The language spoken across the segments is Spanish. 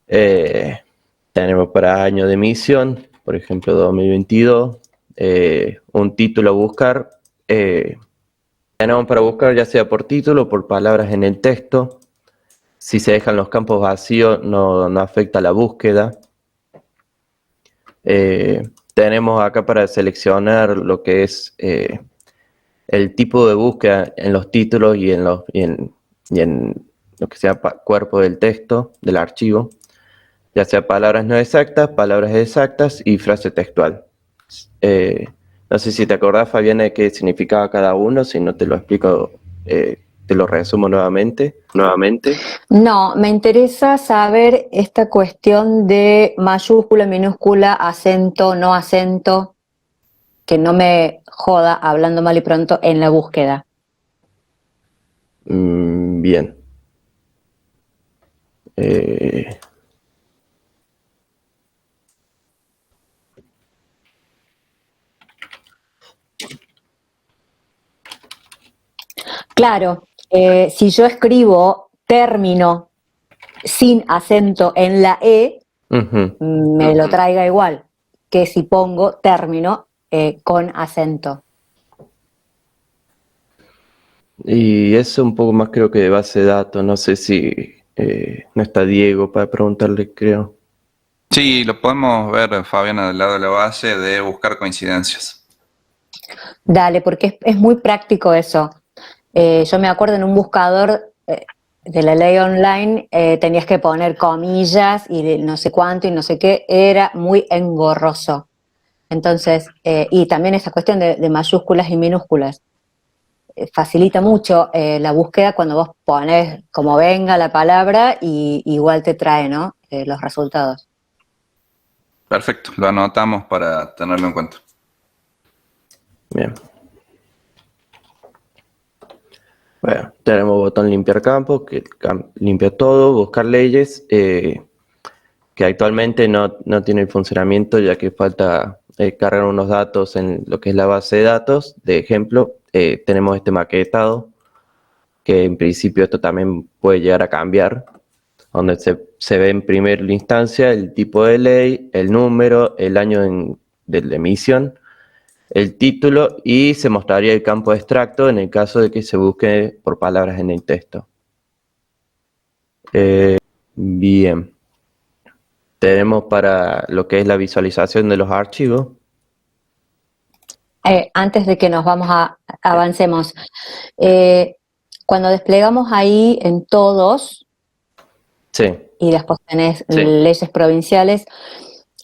Eh, Tenemos para año de emisión, por ejemplo 2022, un título a buscar. Tenemos para buscar ya sea por título o por palabras en el texto. Si se dejan los campos vacíos no afecta la búsqueda. Tenemos acá para seleccionar lo que es el tipo de búsqueda en los títulos y en lo que sea cuerpo del texto, del archivo, ya sea palabras no exactas, palabras exactas y frase textual. Eh, no sé si te acordás, Fabiana, de qué significaba cada uno. Si no te lo explico, te lo resumo nuevamente. No, me interesa saber esta cuestión de mayúscula, minúscula, acento, no acento, que no me joda hablando mal y pronto en la búsqueda. Bien. Eh, Claro, si yo escribo término sin acento en la E, Ujú. me lo traiga igual que si pongo término con acento. Y eso un poco más creo que de base de datos. No sé si no está Diego para preguntarle, creo. Sí, lo podemos ver, Fabiana, del lado de la base de buscar coincidencias. Dale, porque es muy práctico eso. Yo me acuerdo en un buscador de la ley online tenías que poner comillas y de no sé cuánto y no sé qué, era muy engorroso. Entonces, y también esa cuestión de mayúsculas y minúsculas. Facilita mucho la búsqueda cuando vos pones como venga la palabra y igual te trae, ¿no? Los resultados. Perfecto, lo anotamos para tenerlo en cuenta. Bien. Bueno, tenemos botón limpiar campos, que limpia todo, buscar leyes, que actualmente no tiene funcionamiento ya que falta cargar unos datos en lo que es la base de datos. De ejemplo, tenemos este maquetado, que en principio esto también puede llegar a cambiar, donde se ve en primera instancia el tipo de ley, el número, el año de la emisión, el título, y se mostraría el campo de extracto en el caso de que se busque por palabras en el texto. Bien. Tenemos para lo que es la visualización de los archivos. Antes de que avancemos, cuando desplegamos ahí en todos Sí. y después tenés leyes provinciales,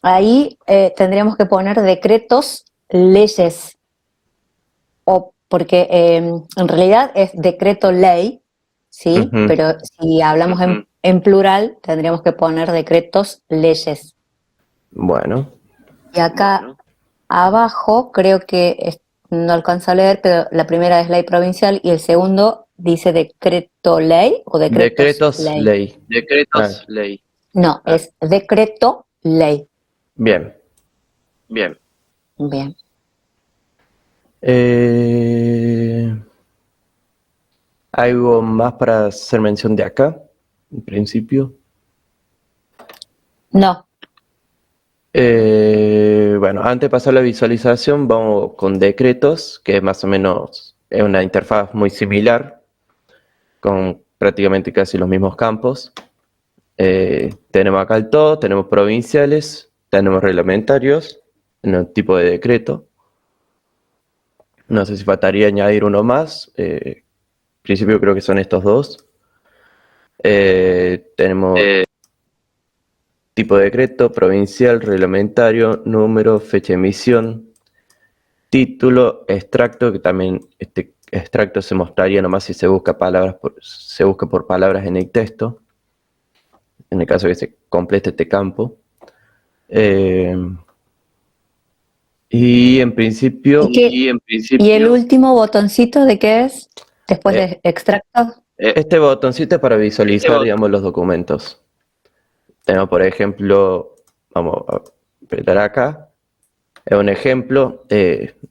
ahí tendríamos que poner decretos, leyes, o porque en realidad es decreto ley, ¿sí? Ujú. Pero si hablamos en plural, tendríamos que poner decretos, leyes. Bueno. Y acá abajo creo que no alcanzo a leer, pero la primera es ley provincial y el segundo dice decreto ley o decretos ley. Decretos ley. ley. No, es decreto ley. Bien. Bien. Bien. ¿Algo más para hacer mención de acá, en principio? No. Bueno, antes de pasar a la visualización, vamos con decretos, que más o menos es una interfaz muy similar, con prácticamente casi los mismos campos. Tenemos acá el todo, tenemos provinciales, tenemos reglamentarios, en el tipo de decreto. No sé si faltaría añadir uno más. En principio creo que son estos dos. Tenemos tipo de decreto, provincial, reglamentario, número, fecha de emisión, título, extracto, que también este extracto se mostraría nomás si se busca por palabras en el texto, en el caso de que se complete este campo. Y en principio... ¿Y el último botoncito de qué es? Después de extracto. Este botoncito es para visualizar, digamos, los documentos. Tenemos, por ejemplo, vamos a apretar acá. Es un ejemplo.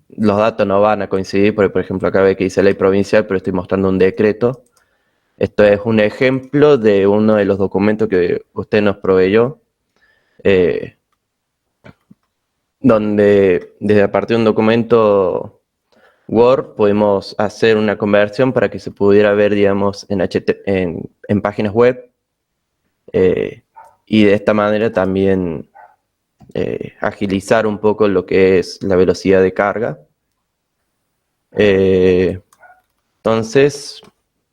Los datos no van a coincidir, porque, por ejemplo, acá ve que dice ley provincial, pero estoy mostrando un decreto. Esto es un ejemplo de uno de los documentos que usted nos proveyó, donde desde a partir de un documento Word podemos hacer una conversión para que se pudiera ver, digamos, en páginas web, y de esta manera también agilizar un poco lo que es la velocidad de carga. Entonces,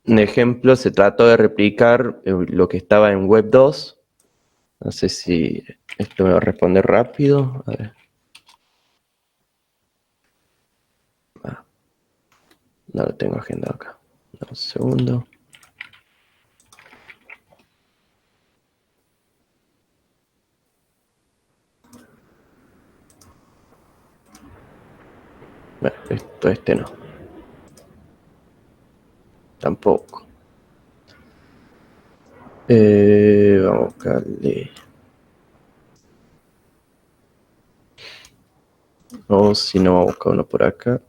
un ejemplo, se trató de replicar lo que estaba en Web 2. No sé si esto me va a responder rápido. A ver. No lo tengo agendado acá. Dame un segundo. Bueno, este no. Tampoco. Vamos a buscarle. O si no, vamos a buscar uno por acá.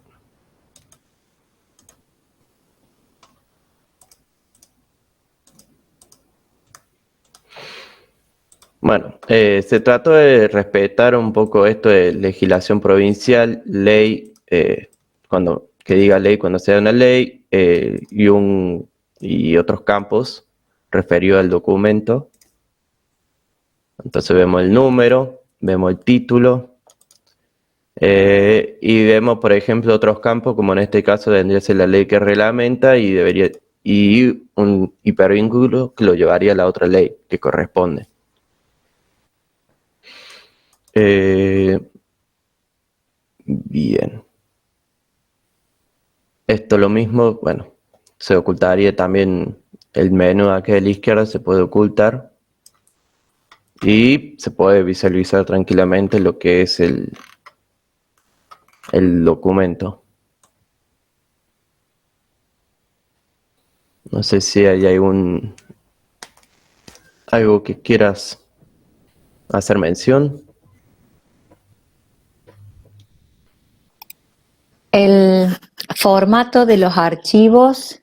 Bueno, se trató de respetar un poco esto de legislación provincial, ley, que diga ley cuando sea una ley, y otros campos referidos al documento. Entonces vemos el número, vemos el título, y vemos, por ejemplo, otros campos, como en este caso vendría a ser la ley que reglamenta y un hipervínculo que lo llevaría a la otra ley que corresponde. Bien. Esto lo mismo, bueno, se ocultaría también el menú aquí a la izquierda, se puede ocultar y se puede visualizar tranquilamente lo que es el documento. No sé si hay algo que quieras hacer mención. El formato de los archivos.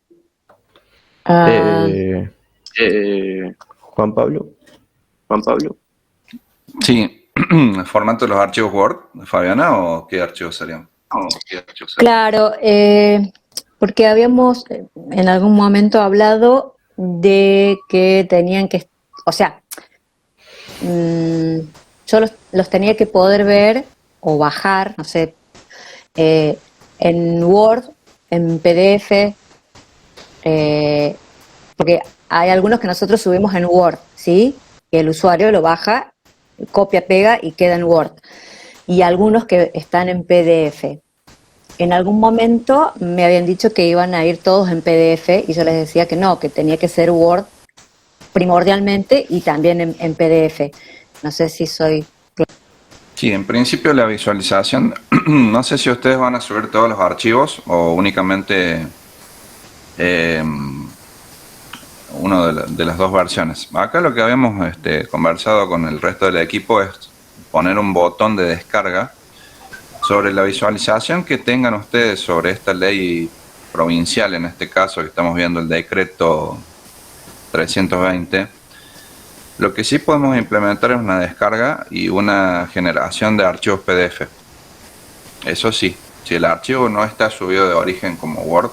Juan Pablo. Sí, ¿el formato de los archivos Word, Fabiana, o qué archivos serían? Claro, porque habíamos en algún momento hablado de que tenían que, o sea, yo los tenía que poder ver o bajar, no sé, en Word, en PDF, porque hay algunos que nosotros subimos en Word, ¿sí? Que el usuario lo baja, copia, pega y queda en Word. Y algunos que están en PDF. En algún momento me habían dicho que iban a ir todos en PDF y yo les decía que no, que tenía que ser Word primordialmente y también en PDF. No sé si soy... Sí, en principio la visualización, no sé si ustedes van a subir todos los archivos o únicamente uno de las dos versiones. Acá lo que habíamos conversado con el resto del equipo es poner un botón de descarga sobre la visualización que tengan ustedes sobre esta ley provincial, en este caso que estamos viendo el decreto 320. Lo que sí podemos implementar es una descarga y una generación de archivos PDF. Eso sí, si el archivo no está subido de origen como Word,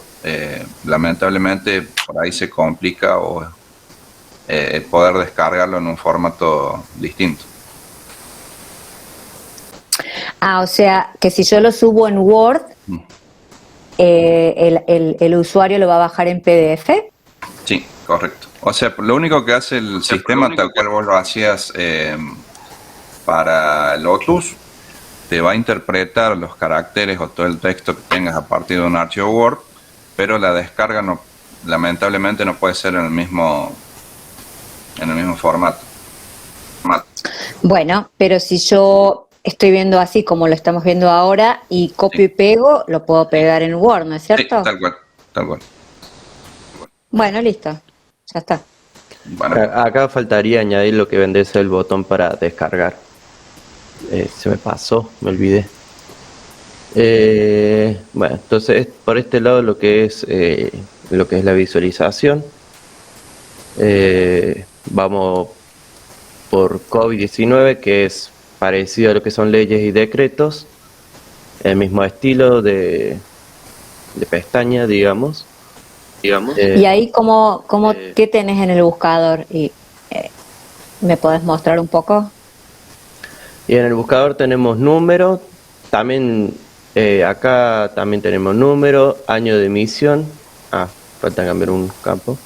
lamentablemente por ahí se complica o poder descargarlo en un formato distinto. O sea, que si yo lo subo en Word, el usuario lo va a bajar en PDF. Sí, correcto. O sea, lo único que hace el sistema, tal cual vos lo hacías para Lotus, te va a interpretar los caracteres o todo el texto que tengas a partir de un archivo Word, pero la descarga no, lamentablemente no puede ser en el mismo formato. Bueno, pero si yo estoy viendo así como lo estamos viendo ahora y copio y pego, lo puedo pegar en Word, ¿no es cierto? Sí, tal cual. Bueno, listo. Ya está. Bueno. Acá faltaría añadir lo que vendría a ser el botón para descargar. Se me pasó, me olvidé. Bueno, entonces por este lado lo que es la visualización. Vamos por COVID-19, que es parecido a lo que son leyes y decretos, el mismo estilo de pestaña, digamos. Y ahí, ¿qué tenés en el buscador? ¿Me podés mostrar un poco? Y en el buscador tenemos número, también acá también tenemos número, año de emisión, falta cambiar un campo,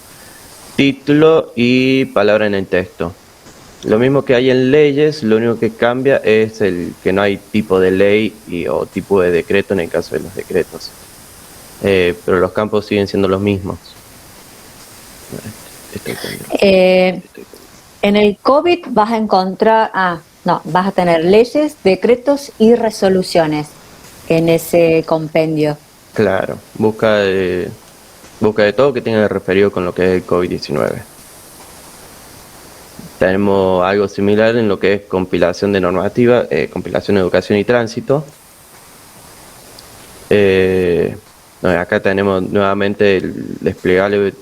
título y palabra en el texto. Lo mismo que hay en leyes, lo único que cambia es el que no hay tipo de ley o tipo de decreto en el caso de los decretos. Pero los campos siguen siendo los mismos. En el COVID vas a encontrar, vas a tener leyes, decretos y resoluciones en ese compendio. Claro, busca de todo que tenga referido con lo que es el COVID-19. Tenemos algo similar en lo que es compilación de normativa, compilación de educación y tránsito. Acá tenemos nuevamente el desplegable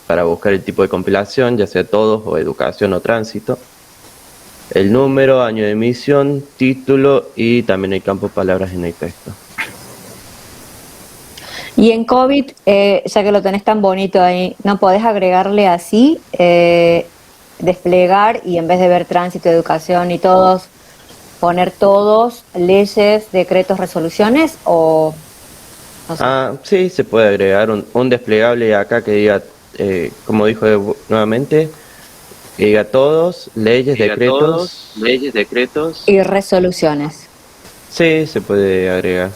para buscar el tipo de compilación, ya sea todos o educación o tránsito. El número, año de emisión, título y también el campo palabras en el texto. Y en COVID, ya que lo tenés tan bonito ahí, ¿no podés agregarle así, desplegar y en vez de ver tránsito, educación y todos, poner todos, leyes, decretos, resoluciones o...? No sé. Sí, se puede agregar un desplegable acá que diga, como dijo nuevamente, que diga todos, leyes, decretos Y resoluciones. Sí, se puede agregar.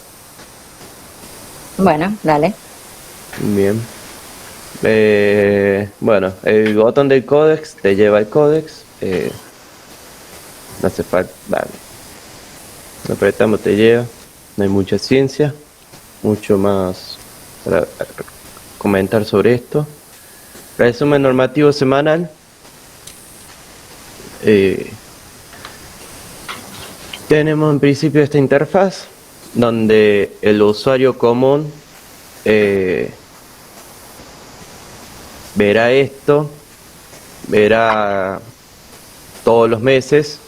Bueno, dale. Bien. Bueno, el botón del códex te lleva al códex. No hace falta. Vale. Lo apretamos, te lleva. No hay mucha ciencia. Mucho más para comentar sobre esto. Resumen normativo semanal. Tenemos en principio esta interfaz donde el usuario común verá esto, verá todos los meses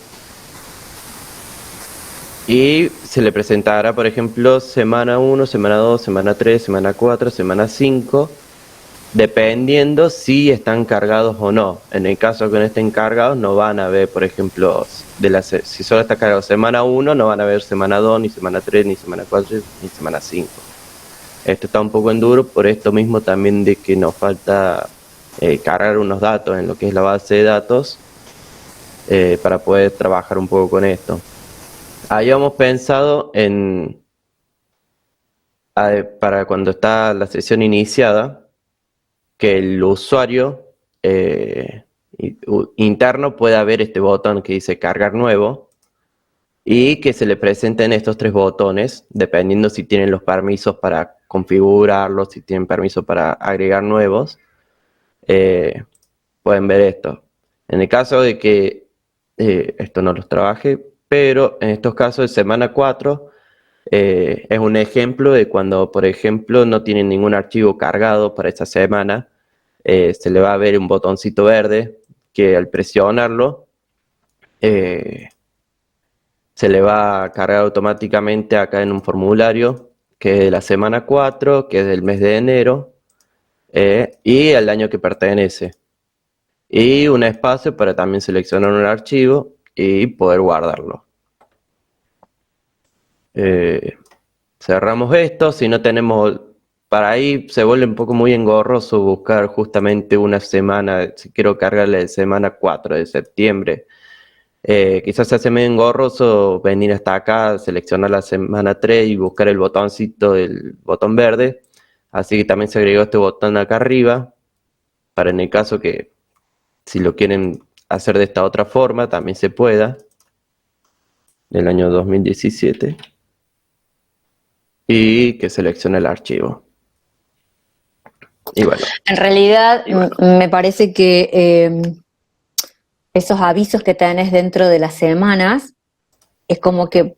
y se le presentará, por ejemplo, semana 1, semana 2, semana 3, semana 4, semana 5, dependiendo si están cargados o no. En el caso que no estén cargados, no van a ver, por ejemplo, si solo está cargado semana 1, no van a ver semana 2, ni semana 3, ni semana 4, ni semana 5. Esto está un poco en duro, por esto mismo también de que nos falta cargar unos datos en lo que es la base de datos para poder trabajar un poco con esto. Habíamos pensado para cuando está la sesión iniciada, que el usuario interno pueda ver este botón que dice cargar nuevo y que se le presenten estos tres botones, dependiendo si tienen los permisos para configurarlos, si tienen permiso para agregar nuevos, pueden ver esto. En el caso de que esto no los trabaje, pero en estos casos de semana 4 es un ejemplo de cuando, por ejemplo, no tienen ningún archivo cargado para esta semana, se le va a ver un botoncito verde que al presionarlo se le va a cargar automáticamente acá en un formulario que es de la semana 4, que es del mes de enero y el año que pertenece. Y un espacio para también seleccionar un archivo y poder guardarlo. Cerramos esto. Si no tenemos, para ahí se vuelve un poco muy engorroso buscar justamente una semana. Si quiero cargarle de semana 4 de septiembre, quizás se hace medio engorroso venir hasta acá, seleccionar la semana 3 y buscar el botoncito del botón verde. Así que también se agregó este botón acá arriba para en el caso que si lo quieren hacer de esta otra forma, también se pueda, del año 2017, y que seleccione el archivo. Y bueno. En realidad, me parece que esos avisos que tenés dentro de las semanas, es como que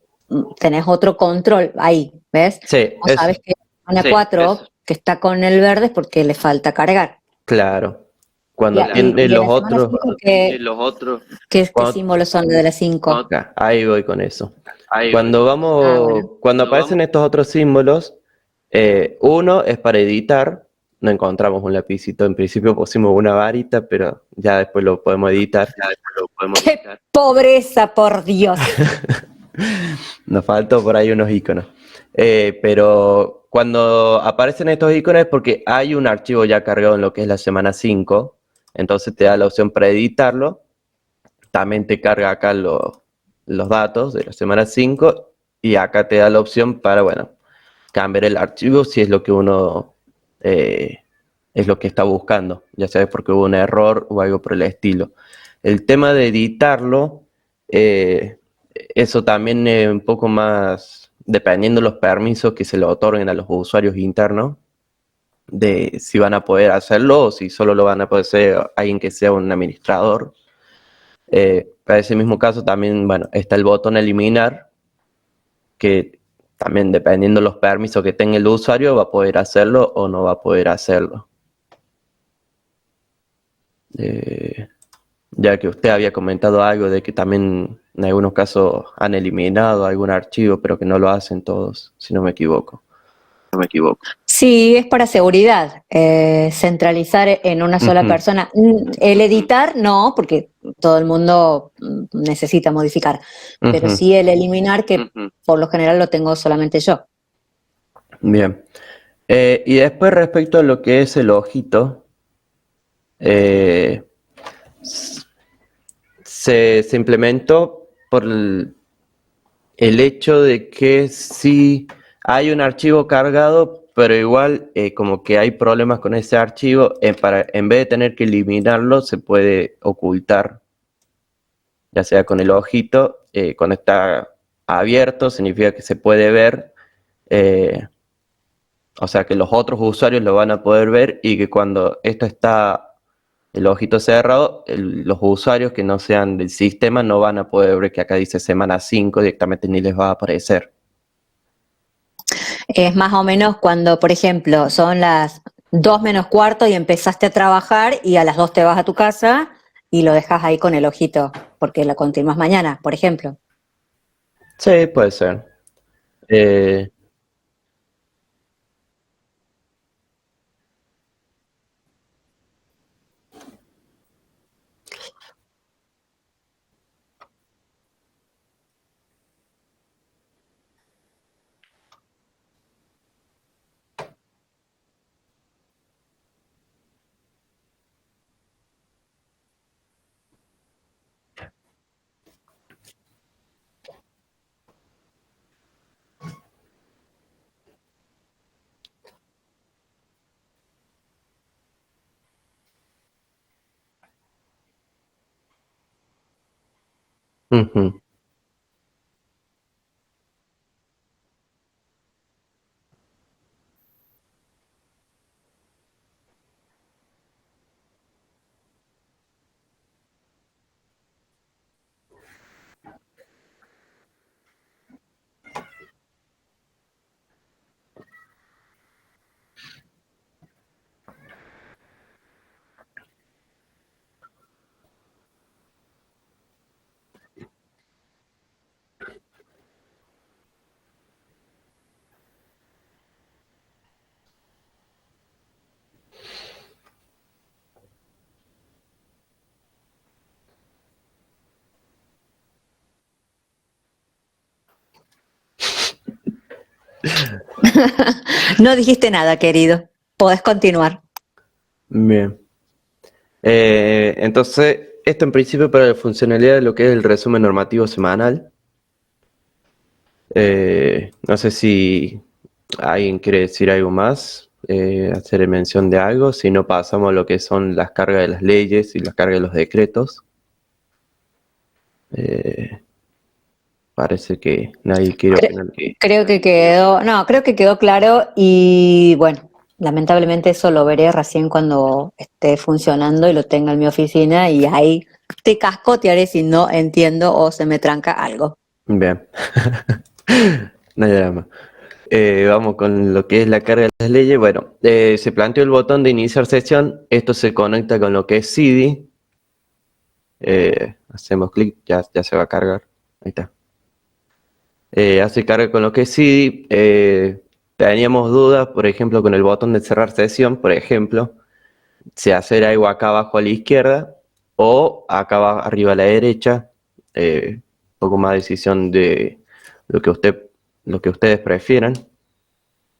tenés otro control ahí, ¿ves? Sí, Vos sabés que semana 4, que está con el verde, es porque le falta cargar. Claro. Cuando Y tiene de los la semana otros, 5, ¿qué cuando- símbolos son de la 5? acá, ahí voy con eso. Ah, bueno. Cuando aparecen estos otros símbolos, uno es para editar, no encontramos un lapicito, en principio pusimos una varita, pero ya después lo podemos editar. ¡Qué pobreza, por Dios! Nos faltó por ahí unos iconos. Pero cuando aparecen estos iconos es porque hay un archivo ya cargado en lo que es la semana 5, entonces te da la opción para editarlo. También te carga acá los datos de la semana 5 y acá te da la opción para, bueno, cambiar el archivo si es lo que uno es lo que está buscando, ya sabes, porque hubo un error o algo por el estilo. El tema de editarlo, eso también es un poco más, dependiendo de los permisos que se le otorguen a los usuarios internos, de si van a poder hacerlo o si solo lo van a poder hacer alguien que sea un administrador. Para ese mismo caso también, bueno, está el botón eliminar, que también dependiendo de los permisos que tenga el usuario va a poder hacerlo o no va a poder hacerlo. Ya que usted había comentado algo de que también en algunos casos han eliminado algún archivo, pero que no lo hacen todos, si no me equivoco. Sí, es para seguridad, centralizar en una sola Ujú. persona. El editar no, porque todo el mundo necesita modificar, pero Ujú. sí el eliminar, que por lo general lo tengo solamente yo. Bien. Y después respecto a lo que es el ojito, eh, se implementó por el hecho de que si hay un archivo cargado, pero igual como que hay problemas con ese archivo, en vez de tener que eliminarlo, se puede ocultar, ya sea con el ojito, cuando está abierto, significa que se puede ver, eh, o sea que los otros usuarios lo van a poder ver y que cuando esto está el ojito cerrado, los usuarios que no sean del sistema no van a poder ver que acá dice semana 5 directamente ni les va a aparecer. Es más o menos cuando, por ejemplo, son las 2 menos cuarto y empezaste a trabajar y a las 2 te vas a tu casa y lo dejas ahí con el ojito, porque lo continúas mañana, por ejemplo. Sí, puede ser. Eh, ujú. No dijiste nada, querido. Podés continuar. Bien. Entonces, esto en principio para la funcionalidad de lo que es el resumen normativo semanal. No sé si alguien quiere decir algo más, hacer mención de algo, si no pasamos a lo que son las cargas de las leyes y las cargas de los decretos. Eh, Parece que nadie quiere opinar. Creo que quedó, no, creo que quedó claro y bueno, lamentablemente eso lo veré recién cuando esté funcionando y lo tenga en mi oficina y ahí te cascotearé si no entiendo o se me tranca algo. Bien. No hay drama. Vamos con lo que es la carga de las leyes. Bueno, se planteó el botón de iniciar sesión. Esto se conecta con lo que es CD. Hacemos clic, ya se va a cargar. Ahí está. Hace carga con lo que es CD. Teníamos dudas, por ejemplo, con el botón de cerrar sesión, por ejemplo, si hacer algo acá abajo a la izquierda o acá arriba a la derecha. Un poco más decisión de lo que ustedes prefieran.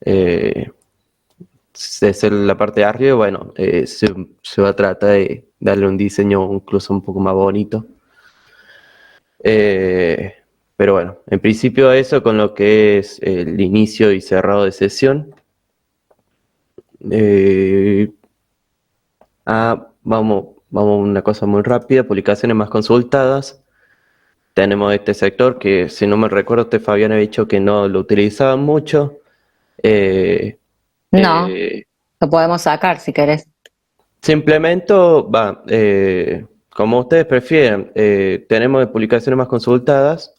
Desde la parte de arriba, bueno, se va a tratar de darle un diseño incluso un poco más bonito. Pero bueno, en principio eso con lo que es el inicio y cerrado de sesión. Vamos a una cosa muy rápida, publicaciones más consultadas. Tenemos este sector que, si no me recuerdo, Fabián ha dicho que no lo utilizaban mucho. No, lo podemos sacar si querés. Simplemente como ustedes prefieran. Tenemos publicaciones más consultadas,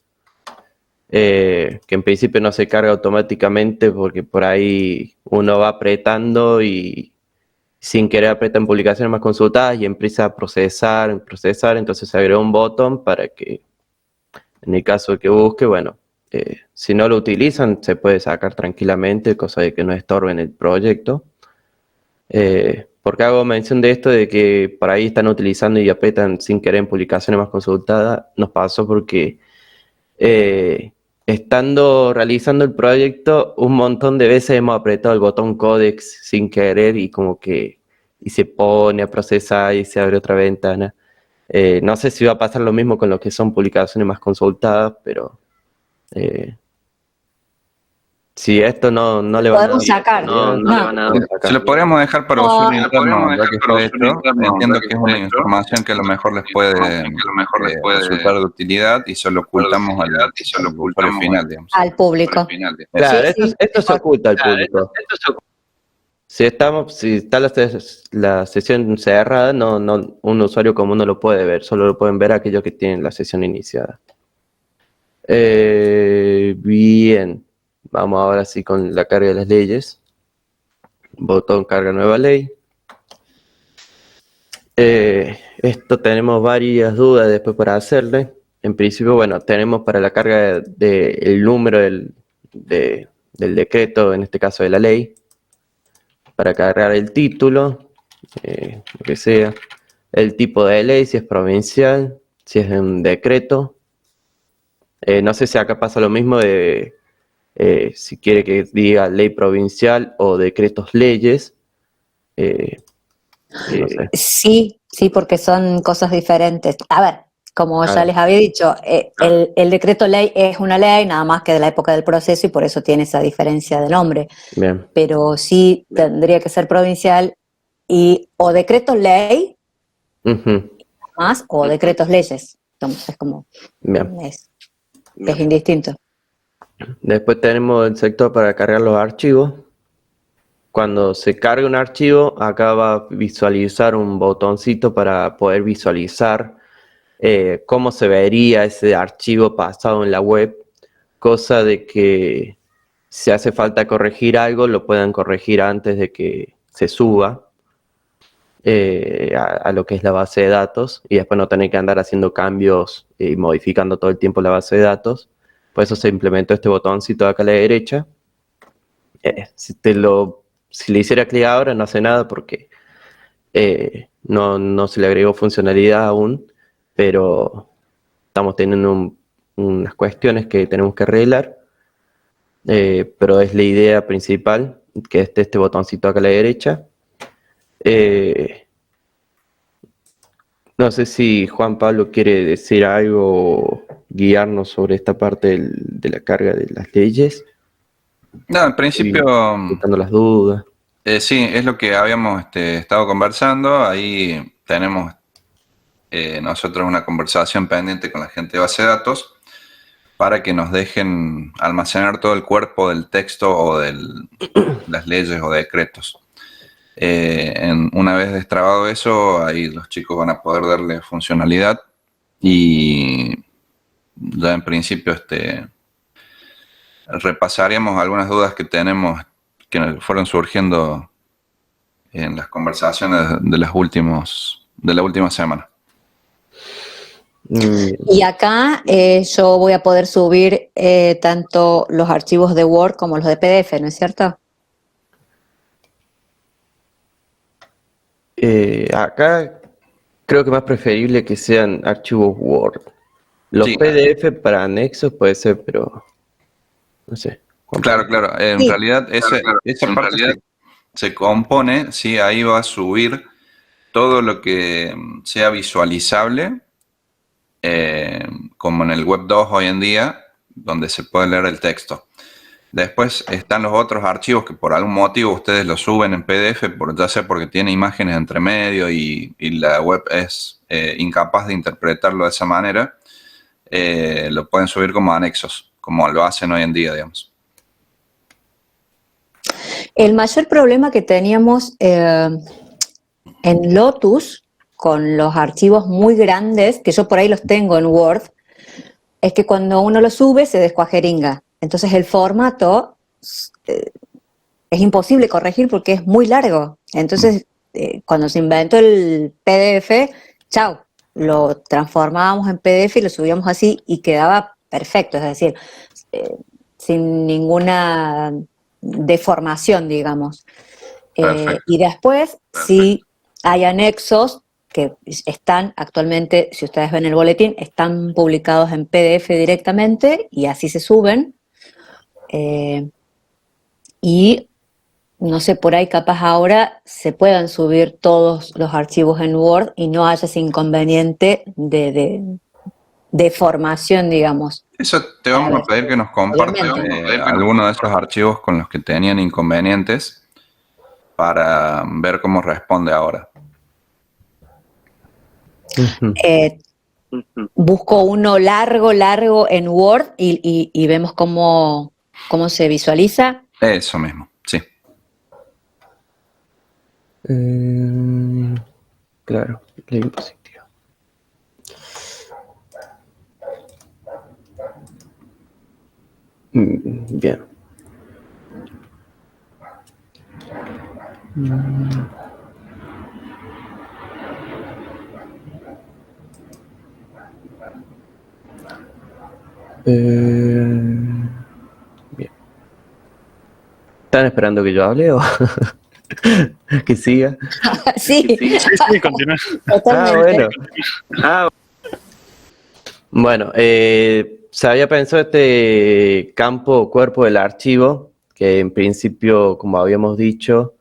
que en principio no se carga automáticamente porque por ahí uno va apretando y sin querer apretan publicaciones más consultadas y empieza a procesar, entonces se agrega un botón para que en el caso de que busque, bueno, si no lo utilizan se puede sacar tranquilamente, cosa de que no estorben el proyecto. Porque hago mención de esto de que por ahí están utilizando y apretan sin querer en publicaciones más consultadas. Nos pasó porque estando realizando el proyecto, un montón de veces hemos apretado el botón Codex sin querer y como que y se pone a procesar y se abre otra ventana. No sé si va a pasar lo mismo con lo que son publicaciones más consultadas, pero si esto no le van a Podemos sacar. no le van a dar Se lo podríamos dejar para No. usuario interno, ya que está esto. Entiendo que es una información que a lo mejor les puede resultar de utilidad y solo ocultamos al usuario final, digamos. Al público. Claro, Sí, esto se oculta al público. Si está la sesión cerrada, un usuario común no lo puede ver, solo lo pueden ver aquellos que tienen la sesión iniciada. Bien, vamos ahora sí con la carga de las leyes. Botón carga nueva ley. Esto tenemos varias dudas después para hacerle. En principio, bueno, tenemos para la carga del número del decreto, en este caso de la ley, para cargar el título, lo que sea, el tipo de ley, si es provincial, si es un decreto. No sé si acá pasa lo mismo de si quiere que diga ley provincial o decretos leyes. No sé. Sí, porque son cosas diferentes. A ver, como ya Claro. les había dicho, el decreto ley es una ley, nada más que de la época del proceso y por eso tiene esa diferencia de nombre. Bien. Pero sí tendría que ser provincial y o decreto ley Ujú. más o decretos leyes. Entonces es como, Bien. es indistinto. Después tenemos el sector para cargar los archivos. Cuando se carga un archivo, acá va a visualizar un botoncito para poder visualizar cómo se vería ese archivo pasado en la web, cosa de que si hace falta corregir algo, lo puedan corregir antes de que se suba a lo que es la base de datos y después no tener que andar haciendo cambios y modificando todo el tiempo la base de datos. Por eso se implementó este botoncito de acá a la derecha. Si le hiciera clic ahora no hace nada porque no se le agregó funcionalidad aún, pero estamos teniendo unas cuestiones que tenemos que arreglar, pero es la idea principal, que esté este botoncito acá a la derecha. No sé si Juan Pablo quiere decir algo o guiarnos sobre esta parte de la carga de las leyes. No, en principio, Quitando las dudas. sí, es lo que habíamos estado conversando. Ahí tenemos nosotros una conversación pendiente con la gente de base de datos para que nos dejen almacenar todo el cuerpo del texto o de las leyes o decretos. Una vez destrabado eso, ahí los chicos van a poder darle funcionalidad y ya en principio repasaríamos algunas dudas que tenemos que fueron surgiendo en las conversaciones de la última semana. Y acá yo voy a poder subir tanto los archivos de Word como los de PDF, ¿no es cierto? Acá creo que más preferible que sean archivos Word. Los Sí. PDF para anexos puede ser, pero no sé. Claro. En Sí. realidad, esa parte se compone, sí, ahí va a subir todo lo que sea visualizable, como en el Web 2 hoy en día, donde se puede leer el texto. Después están los otros archivos que por algún motivo ustedes los suben en PDF, ya sea porque tiene imágenes entre medio y la web es incapaz de interpretarlo de esa manera, lo pueden subir como anexos, como lo hacen hoy en día, digamos. El mayor problema que teníamos en Lotus con los archivos muy grandes, que yo por ahí los tengo en Word, es que cuando uno los sube se descuajeringa. Entonces el formato es imposible corregir porque es muy largo. Entonces, cuando se inventó el PDF, chao, lo transformábamos en PDF y lo subíamos así y quedaba perfecto, es decir, sin ninguna deformación, digamos. Y después, si hay anexos que están actualmente, si ustedes ven el boletín, están publicados en PDF directamente y así se suben. Y no sé, por ahí capaz ahora se puedan subir todos los archivos en Word y no haya ese inconveniente de formación, digamos. Eso te vamos a pedir que nos compartas algunos de esos archivos con los que tenían inconvenientes para ver cómo responde ahora. Busco uno largo en Word y vemos cómo se visualiza. Eso mismo, sí. Claro, la impositiva. Bien. Bien. ¿Están esperando que yo hable o que siga? Sí, Sí, continúa. totalmente. Bueno, se había pensado este campo cuerpo del archivo, que en principio, como habíamos dicho,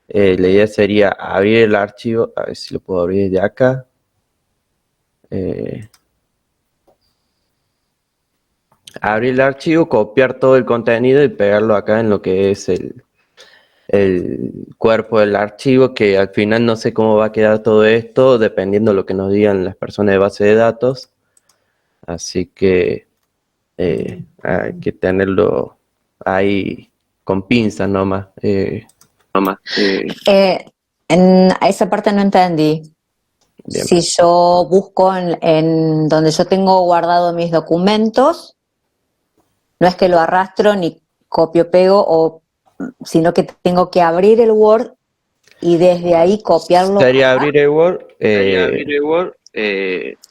la idea sería abrir el archivo, a ver si lo puedo abrir desde acá. Abrir el archivo, copiar todo el contenido y pegarlo acá en lo que es el cuerpo del archivo, que al final no sé cómo va a quedar todo esto, dependiendo de lo que nos digan las personas de base de datos. Así que hay que tenerlo ahí con pinzas nomás. En esa parte no entendí. Bien. Si yo busco en donde yo tengo guardado mis documentos, no es que lo arrastro ni copio pego, sino que tengo que abrir el Word y desde ahí copiarlo. Sería abrir el Word,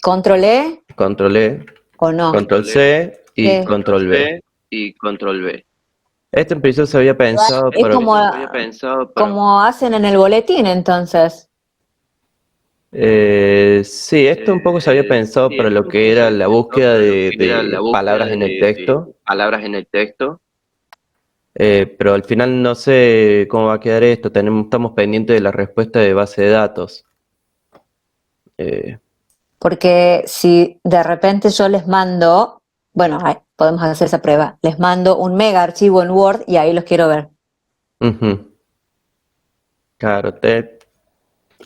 ¿Control E Control E, o no? Control C y Control B. Esto en principio se había pensado Es como hacen en el boletín, entonces. sí, esto un poco se había pensado para lo que era la búsqueda de palabras en el texto. Pero al final no sé cómo va a quedar esto. Estamos pendientes de la respuesta de base de datos. Porque si de repente yo les mando, bueno, podemos hacer esa prueba, les mando un mega archivo en Word y ahí los quiero ver. Claro,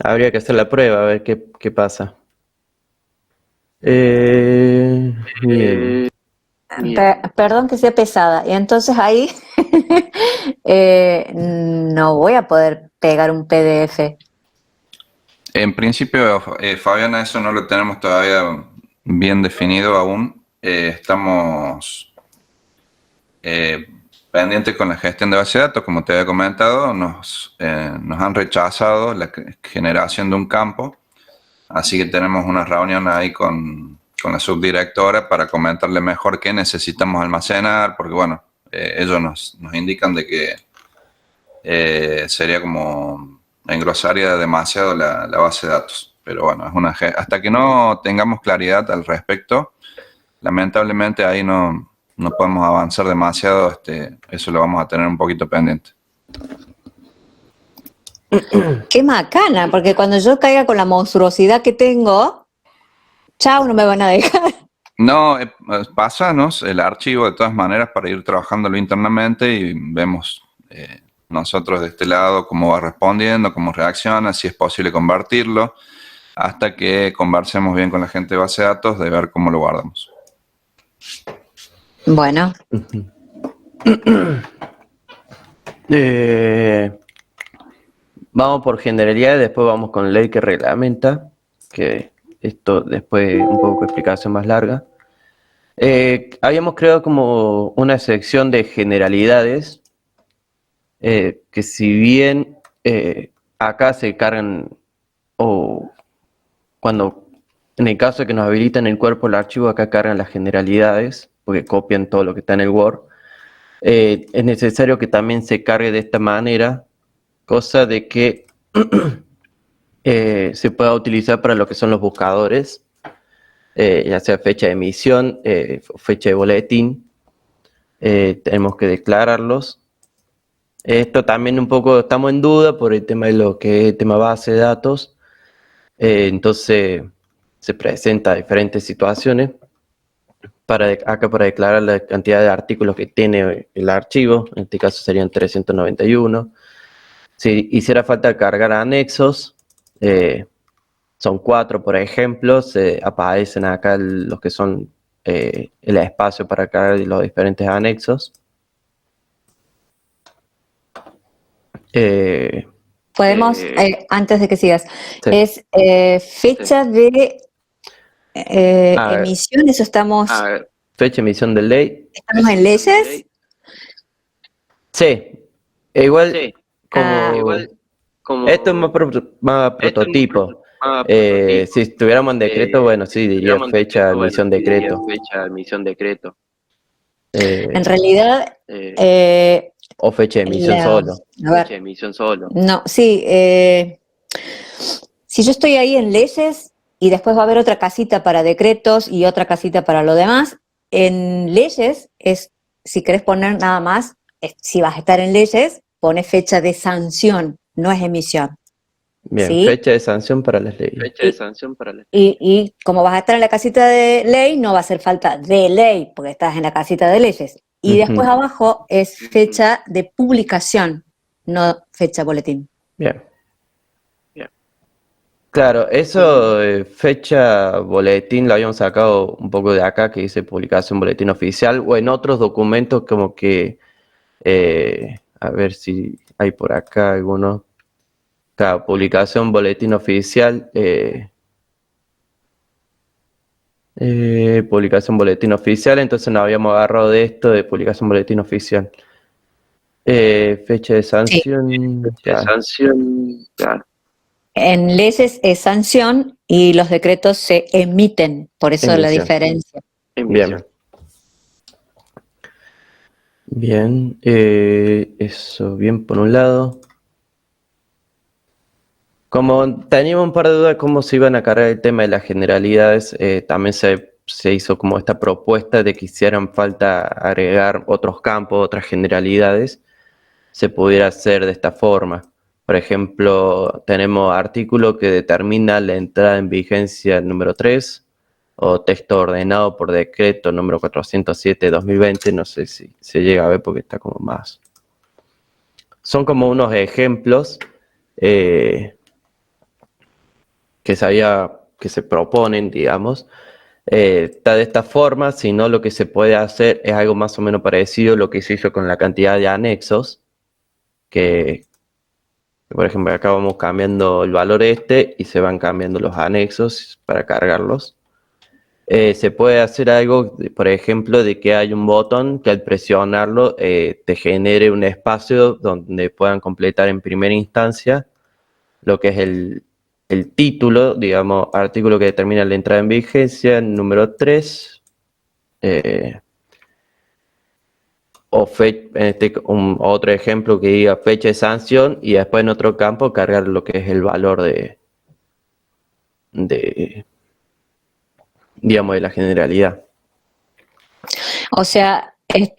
habría que hacer la prueba a ver qué pasa. Bien. Perdón que sea pesada. Y entonces ahí no voy a poder pegar un PDF. En principio, Fabiana, eso no lo tenemos todavía bien definido aún. Estamos pendiente con la gestión de base de datos, como te había comentado, nos han rechazado la generación de un campo, así que tenemos una reunión ahí con la subdirectora para comentarle mejor qué necesitamos almacenar, porque bueno, ellos nos indican de que sería como engrosaría demasiado la base de datos. Pero bueno, hasta que no tengamos claridad al respecto, lamentablemente ahí no podemos avanzar demasiado, eso lo vamos a tener un poquito pendiente. Qué macana, porque cuando yo caiga con la monstruosidad que tengo, chao, no me van a dejar. No, pásanos el archivo de todas maneras para ir trabajándolo internamente y vemos nosotros de este lado cómo va respondiendo, cómo reacciona, si es posible convertirlo, hasta que conversemos bien con la gente de base de datos de ver cómo lo guardamos. Bueno. Vamos por generalidad, después vamos con ley que reglamenta, que esto después un poco de explicación más larga. Habíamos creado como una sección de generalidades, que si bien acá se cargan, o cuando en el caso de que nos habilitan el cuerpo el archivo, acá cargan las generalidades, porque copian todo lo que está en el Word. Es necesario que también se cargue de esta manera, cosa de que se pueda utilizar para lo que son los buscadores, ya sea fecha de emisión, fecha de boletín. Tenemos que declararlos. Esto también un poco estamos en duda por el tema de lo que es el tema base de datos. Entonces se presenta diferentes situaciones para declarar la cantidad de artículos que tiene el archivo. En este caso serían 391. Si hiciera falta cargar anexos, son 4, por ejemplo, se aparecen acá los que son el espacio para cargar los diferentes anexos. Podemos, antes de que sigas, Sí. es fecha de emisión, eso estamos Fecha de emisión de ley. ¿estamos en leyes? Sí, igual como esto es más prototipo. Si estuviéramos en decreto, bueno, sí, diría fecha de emisión decreto. En realidad, O fecha de emisión solo. A ver, no, sí, si yo estoy ahí en leyes y después va a haber otra casita para decretos y otra casita para lo demás, en leyes es, si querés poner nada más, si vas a estar en leyes, pone fecha de sanción, no es emisión. Bien, ¿sí? Fecha de sanción para las leyes. Y como vas a estar en la casita de ley, no va a hacer falta de ley, porque estás en la casita de leyes. Y después abajo es fecha de publicación, no fecha boletín. Bien. Claro, eso, fecha boletín, lo habíamos sacado un poco de acá, que dice publicación boletín oficial, o en otros documentos como que, a ver si hay por acá alguno. Claro, publicación boletín oficial, publicación boletín oficial, entonces nos habíamos agarrado de esto, de publicación boletín oficial. Fecha de sanción. Claro. En leyes es sanción y los decretos se emiten, por eso la diferencia. Bien. Bien, eso, bien por un lado. Como teníamos un par de dudas cómo se iban a cargar el tema de las generalidades, también se hizo como esta propuesta de que hicieran falta agregar otros campos, otras generalidades, se pudiera hacer de esta forma. Por ejemplo, tenemos artículo que determina la entrada en vigencia número 3 o texto ordenado por decreto número 407/2020, no sé si se llega a ver porque está como más. Son como unos ejemplos que se proponen, digamos. Está de esta forma, sino lo que se puede hacer es algo más o menos parecido a lo que se hizo con la cantidad de anexos, que por ejemplo acá vamos cambiando el valor y se van cambiando los anexos para cargarlos. Se puede hacer algo, por ejemplo, de que hay un botón que al presionarlo te genere un espacio donde puedan completar en primera instancia lo que es el título, digamos, artículo que determina la entrada en vigencia, número 3, o otro ejemplo que diga fecha de sanción y después en otro campo cargar lo que es el valor de digamos, de la generalidad. O sea,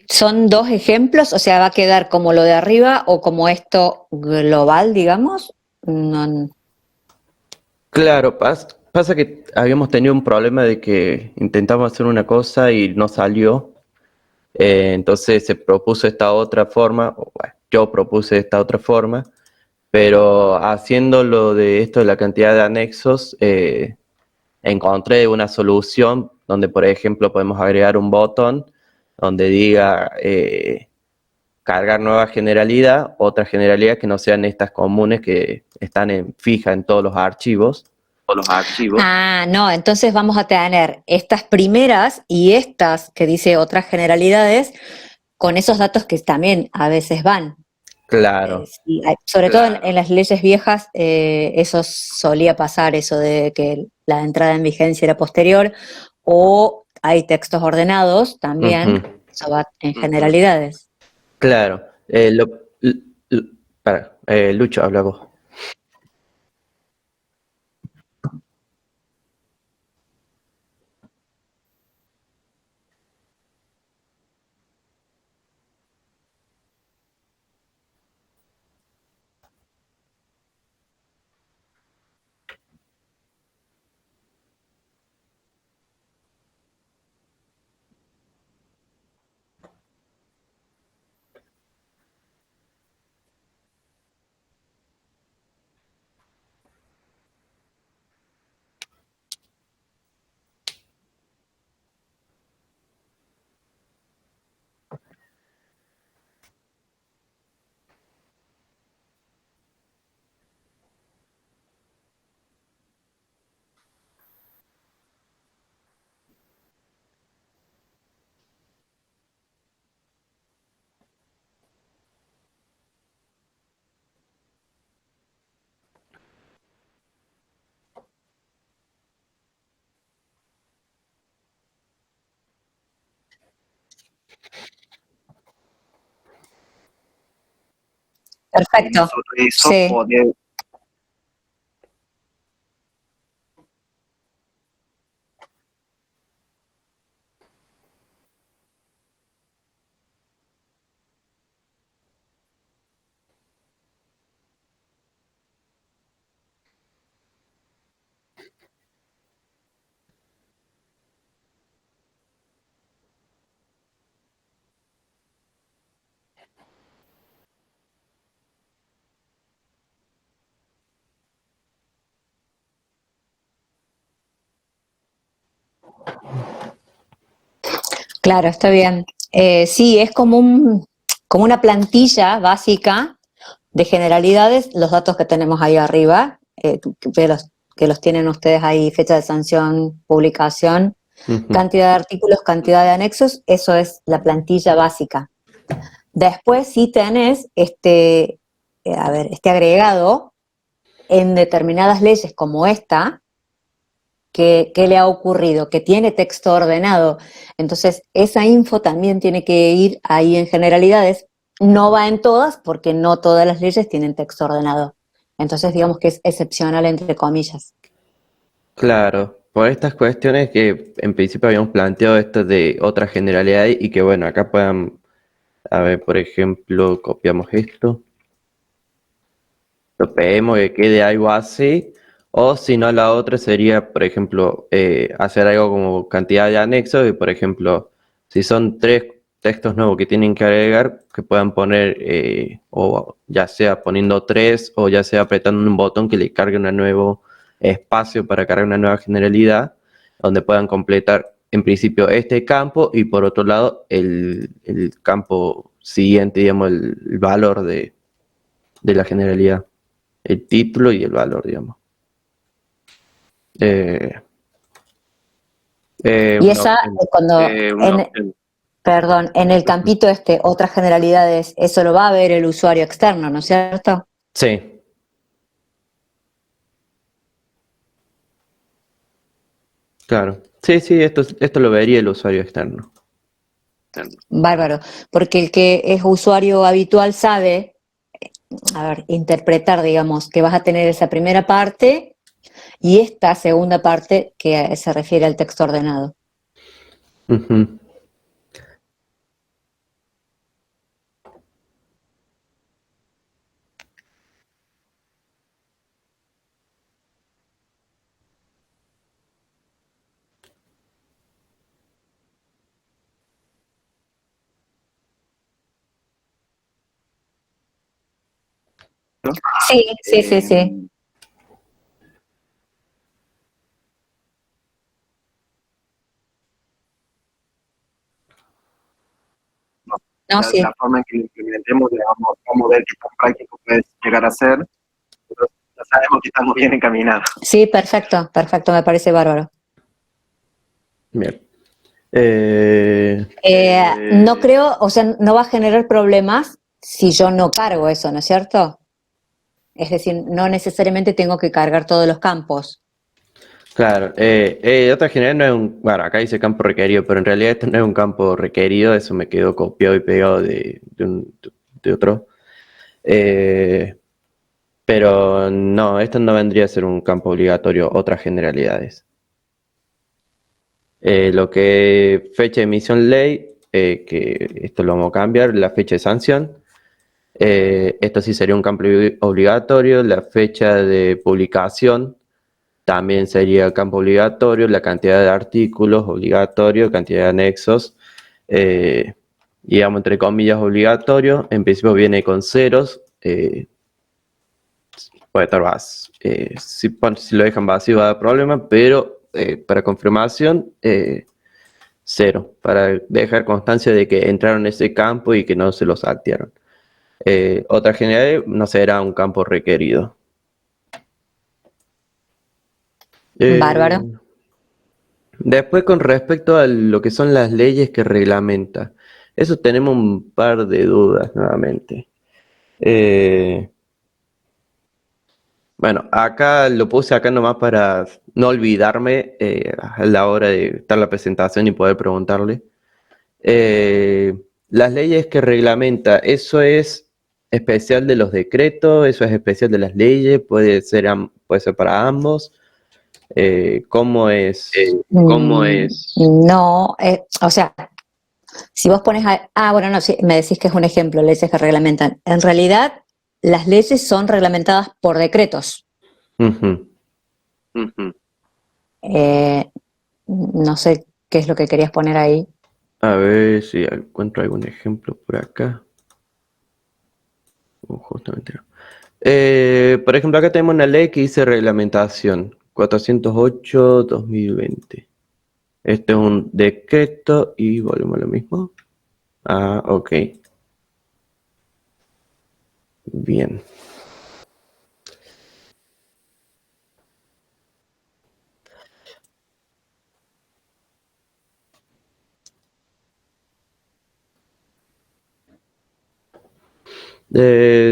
son dos ejemplos, o sea, va a quedar como lo de arriba o como esto global, digamos. No, Claro, pasa que habíamos tenido un problema de que intentamos hacer una cosa y no salió. Entonces se propuso esta otra forma, o bueno, yo propuse esta otra forma, pero haciéndolo de esto de la cantidad de anexos, encontré una solución donde, por ejemplo, podemos agregar un botón donde diga cargar nueva generalidad, otra generalidad que no sean estas comunes que están fija en todos los archivos. Ah, no, entonces vamos a tener estas primeras y estas que dice otras generalidades con esos datos que también a veces van. Claro, Sí, sobre todo en las leyes viejas, eso solía pasar, eso de que la entrada en vigencia era posterior, o hay textos ordenados también, ujú, eso va en generalidades. claro. Lucho, habla vos. Perfecto. Sobre eso, Sí. Claro, está bien. Sí, es como una plantilla básica de generalidades, los datos que tenemos ahí arriba, que los tienen ustedes ahí, fecha de sanción, publicación, Ujú. cantidad de artículos, cantidad de anexos, eso es la plantilla básica. Después sí tenés este agregado en determinadas leyes como esta, que le ha ocurrido, que tiene texto ordenado. Entonces, esa info también tiene que ir ahí en generalidades. No va en todas, porque no todas las leyes tienen texto ordenado. Entonces, digamos que es excepcional, entre comillas. Claro, por estas cuestiones que en principio habíamos planteado esto de otras generalidades y que bueno, acá puedan, a ver, por ejemplo, copiamos esto, lo peguemos que quede algo así, o si no la otra sería, por ejemplo, hacer algo como cantidad de anexos y por ejemplo, si son 3 textos nuevos que tienen que agregar, que puedan poner, o ya sea poniendo 3 o ya sea apretando un botón que le cargue un nuevo espacio para cargar una nueva generalidad, donde puedan completar en principio este campo y por otro lado el campo siguiente, digamos, el valor de la generalidad, el título y el valor, digamos. Y Una esa, opción. cuando, perdón, en el campito otras generalidades, eso lo va a ver el usuario externo, ¿no es cierto? Sí. Claro. Sí, sí, esto lo vería el usuario externo. Bárbaro, porque el que es usuario habitual sabe, a ver, interpretar, digamos, que vas a tener esa primera parte y esta segunda parte que se refiere al texto ordenado. Ujú. Sí, sí, sí, sí. No, sí. La forma en que lo implementemos, vamos a ver qué tan práctico puede llegar a ser, pero ya sabemos que estamos bien encaminados. Sí, perfecto, perfecto, me parece bárbaro. Bien. No creo, o sea, no va a generar problemas si yo no cargo eso, ¿no es cierto? Es decir, no necesariamente tengo que cargar todos los campos. Claro, otra general no es bueno, acá dice campo requerido, pero en realidad esto no es un campo requerido, eso me quedó copiado y pegado de otro. Eh, pero no, esto no vendría a ser un campo obligatorio, otras generalidades. Lo que fecha de emisión ley, que esto lo vamos a cambiar, la fecha de sanción. Esto sí sería un campo obligatorio, la fecha de publicación también sería campo obligatorio, la cantidad de artículos obligatorio, cantidad de anexos, digamos entre comillas obligatorio, en principio viene con ceros, puede estar vacío, si lo dejan vacío va a dar problema, pero para confirmación, cero, para dejar constancia de que entraron en ese campo y que no se lo saltearon. Otra generalidad no será un campo requerido. Bárbaro. Después, con respecto a lo que son las leyes que reglamenta, eso tenemos un par de dudas nuevamente. Bueno, acá lo puse acá nomás para no olvidarme a la hora de dar la presentación y poder preguntarle. Las leyes que reglamenta, ¿eso es especial de los decretos? ¿Eso es especial de las leyes? Puede ser para ambos? ¿Cómo es? No, o sea, si vos pones bueno, no, sí, me decís que es un ejemplo, leyes que reglamentan. En realidad, las leyes son reglamentadas por decretos. Ujú. No sé qué es lo que querías poner ahí. A ver si encuentro algún ejemplo por acá. Justamente no. Por ejemplo, acá tenemos una ley que dice reglamentación 408/2020. Este es un decreto y volvemos a lo mismo. Ah, ok. Bien.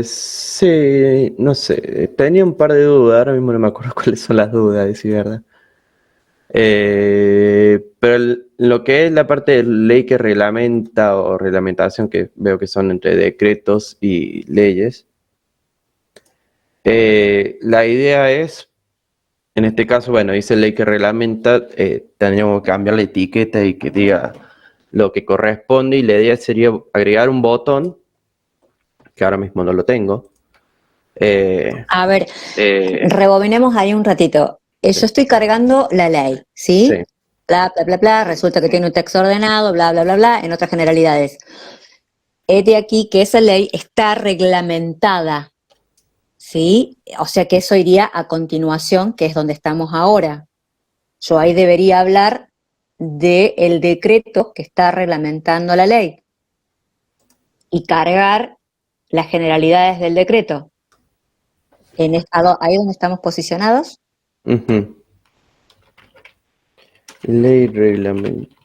Sí, no sé. Tenía un par de dudas, ahora mismo no me acuerdo cuáles son las dudas, decir verdad. Pero lo que es la parte de ley que reglamenta o reglamentación, que veo que son entre decretos y leyes, la idea es, en este caso, bueno, dice ley que reglamenta, tendríamos que cambiar la etiqueta y que diga lo que corresponde, y la idea sería agregar un botón, que ahora mismo no lo tengo. A ver, rebobinemos ahí un ratito. Yo estoy cargando la ley, ¿sí? Sí. Bla, bla, bla, bla, resulta que tiene un texto ordenado, bla, bla, bla, bla, en otras generalidades. Es de aquí que esa ley está reglamentada, ¿sí? O sea que eso iría a continuación, que es donde estamos ahora. Yo ahí debería hablar del decreto que está reglamentando la ley y cargar las generalidades del decreto. Ahí donde estamos posicionados. Ujú. Ley reglamento.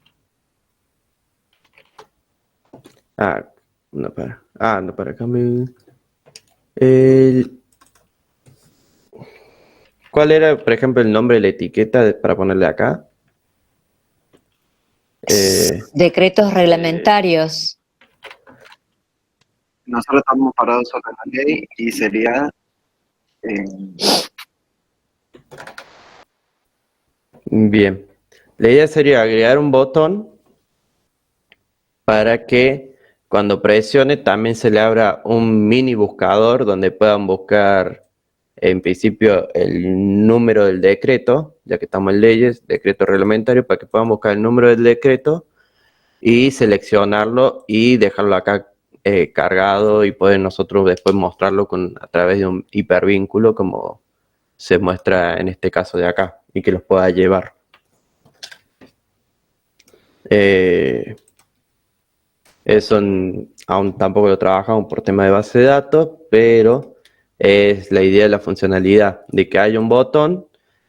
No para cambio. ¿Cuál era, por ejemplo, el nombre de la etiqueta para ponerle acá? Decretos reglamentarios. Nosotros estamos parados sobre la ley y sería Bien. La idea sería agregar un botón para que cuando presione también se le abra un mini buscador donde puedan buscar en principio el número del decreto, ya que estamos en leyes, decreto reglamentario, para que puedan buscar el número del decreto y seleccionarlo y dejarlo acá cargado y poder nosotros después mostrarlo a través de un hipervínculo como se muestra en este caso de acá y que los pueda llevar. Eso aún tampoco lo trabajamos por tema de base de datos, pero es la idea de la funcionalidad, de que haya un botón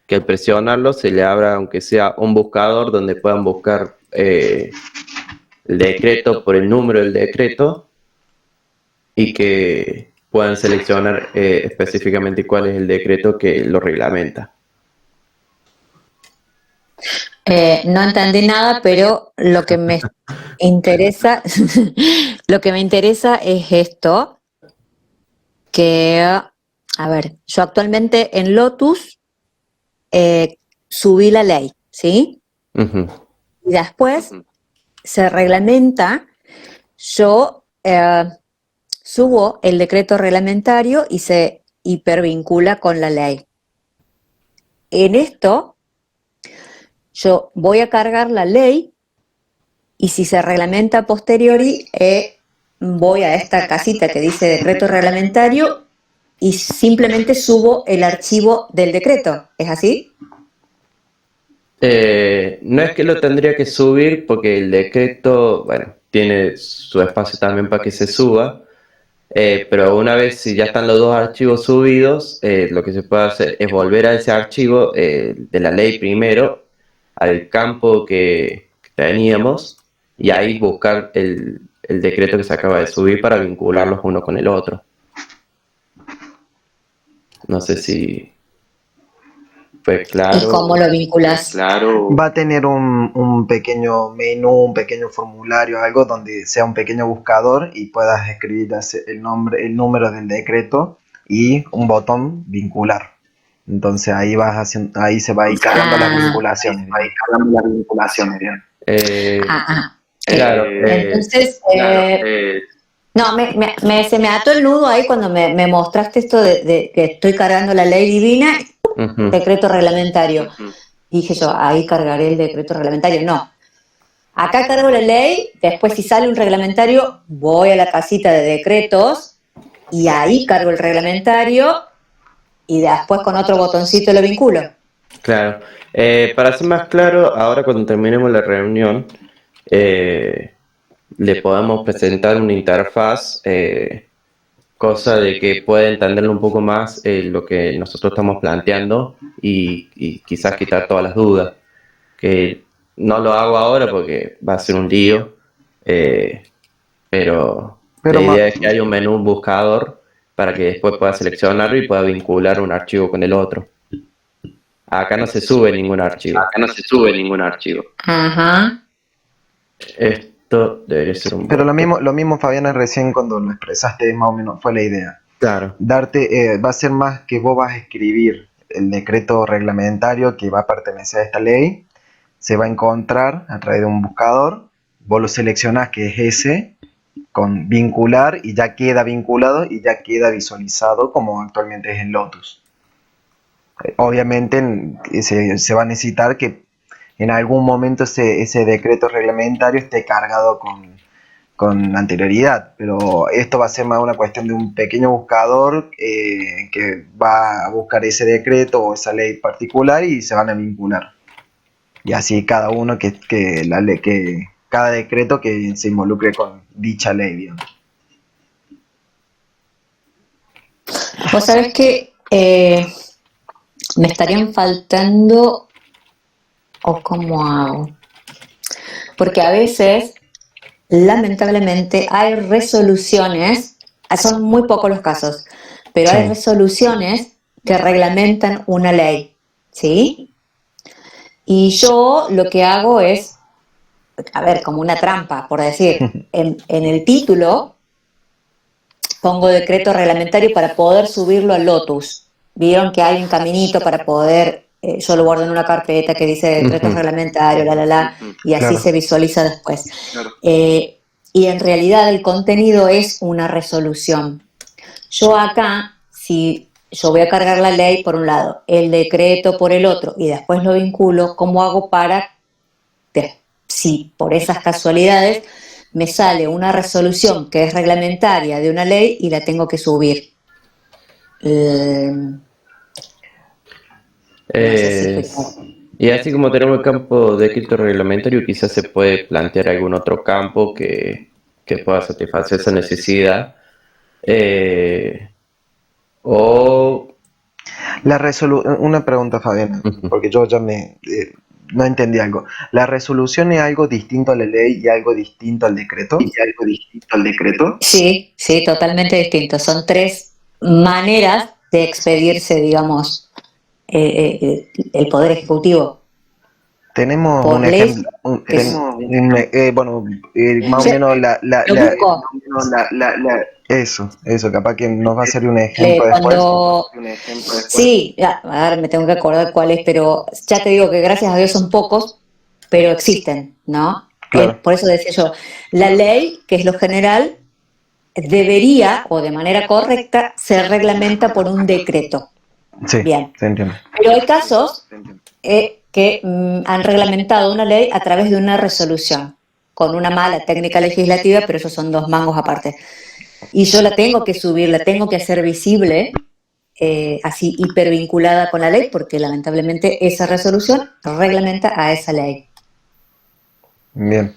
que al presionarlo se le abra, aunque sea un buscador donde puedan buscar el decreto por el número del decreto y que puedan seleccionar específicamente cuál es el decreto que lo reglamenta. No entendí nada, pero lo que me interesa, lo que me interesa es esto, que, a ver, yo actualmente en Lotus subí la ley, ¿sí? Uh-huh. Y después se reglamenta, yo subo el decreto reglamentario y se hipervincula con la ley. En esto, yo voy a cargar la ley y si se reglamenta a posteriori, voy a esta casita que dice decreto reglamentario y simplemente subo el archivo del decreto. ¿Es así? No es que lo tendría que subir porque el decreto, bueno, tiene su espacio también para que se suba, pero una vez si ya están los dos archivos subidos, lo que se puede hacer es volver a ese archivo de la ley primero, al campo que teníamos, y ahí buscar el decreto que se acaba de subir para vincularlos uno con el otro. No sé si fue claro. ¿Y cómo lo vinculas? Claro. Va a tener un pequeño menú, un pequeño formulario, algo donde sea un pequeño buscador y puedas escribir el nombre, el número del decreto y un botón vincular. Entonces ahí vas haciendo, ahí se va a ir cargando las vinculaciones. Claro. Entonces, no, se me ató el nudo ahí cuando me mostraste esto de que estoy cargando la ley divina, decreto reglamentario. Dije yo, ahí cargaré el decreto reglamentario. No. Acá cargo la ley, después si sale un reglamentario, voy a la casita de decretos y ahí cargo el reglamentario y después con otro botoncito lo vinculo. Claro. Para ser más claro, ahora cuando terminemos la reunión, le podemos presentar una interfaz, cosa de que pueda entenderlo un poco más lo que nosotros estamos planteando y quizás quitar todas las dudas. Que no lo hago ahora porque va a ser un lío, pero la idea es que haya un menú buscador para que después pueda seleccionarlo y pueda vincular un archivo con el otro. Acá no se sube ningún archivo. Ajá. Esto debería ser un... Pero lo mismo Fabiana recién cuando lo expresaste más o menos fue la idea. Claro. Va a ser más que vos vas a escribir el decreto reglamentario que va a pertenecer a esta ley, se va a encontrar a través de un buscador, vos lo seleccionás que es ese, con vincular y ya queda vinculado y ya queda visualizado como actualmente es en Lotus. Obviamente se va a necesitar que en algún momento ese decreto reglamentario esté cargado con anterioridad, pero esto va a ser más una cuestión de un pequeño buscador que va a buscar ese decreto o esa ley particular y se van a vincular. Y así cada uno cada decreto que se involucre con dicha ley, digamos. Vos sabés que me estarían faltando o cómo hago? Porque a veces, lamentablemente, hay resoluciones, son muy pocos los casos, pero hay Sí. resoluciones que reglamentan una ley, ¿sí? Y yo lo que hago es, a ver, como una trampa, por decir, en el título pongo decreto reglamentario para poder subirlo al Lotus. Vieron que hay un caminito para poder, yo lo guardo en una carpeta que dice decretos reglamentarios, y así Claro. se visualiza después. Y en realidad el contenido es una resolución. Yo acá, si yo voy a cargar la ley por un lado, el decreto por el otro, y después lo vinculo, ¿cómo hago para, si por esas casualidades me sale una resolución que es reglamentaria de una ley y la tengo que subir? No sé si fue claro. Y así como tenemos el campo de escrito reglamentario, quizás se puede plantear algún otro campo que pueda satisfacer esa necesidad. O Una pregunta, Fabiana, Ujú. porque yo ya no entendí algo. ¿La resolución es algo distinto a la ley y algo distinto al decreto? ¿Y algo distinto al decreto? Sí, sí, totalmente distinto. Son tres maneras de expedirse, digamos, el Poder Ejecutivo. Tenemos Por un ley, ejemplo, que es- más o Yo menos lo busco. No, eso, capaz que nos va a servir un ejemplo después. Cuando un ejemplo después. sí, a ver, me tengo que acordar cuál es, pero ya te digo que gracias a Dios son pocos, pero existen, ¿no? Claro. Por eso decía yo, la ley, que es lo general, debería, o de manera correcta, se reglamenta por un decreto. Sí, Bien. se entiende. Pero hay casos que han reglamentado una ley a través de una resolución, con una mala técnica legislativa, pero esos son dos mangos aparte. Y yo la tengo que subir, la tengo que hacer visible, así hipervinculada con la ley, porque lamentablemente esa resolución reglamenta a esa ley. Bien,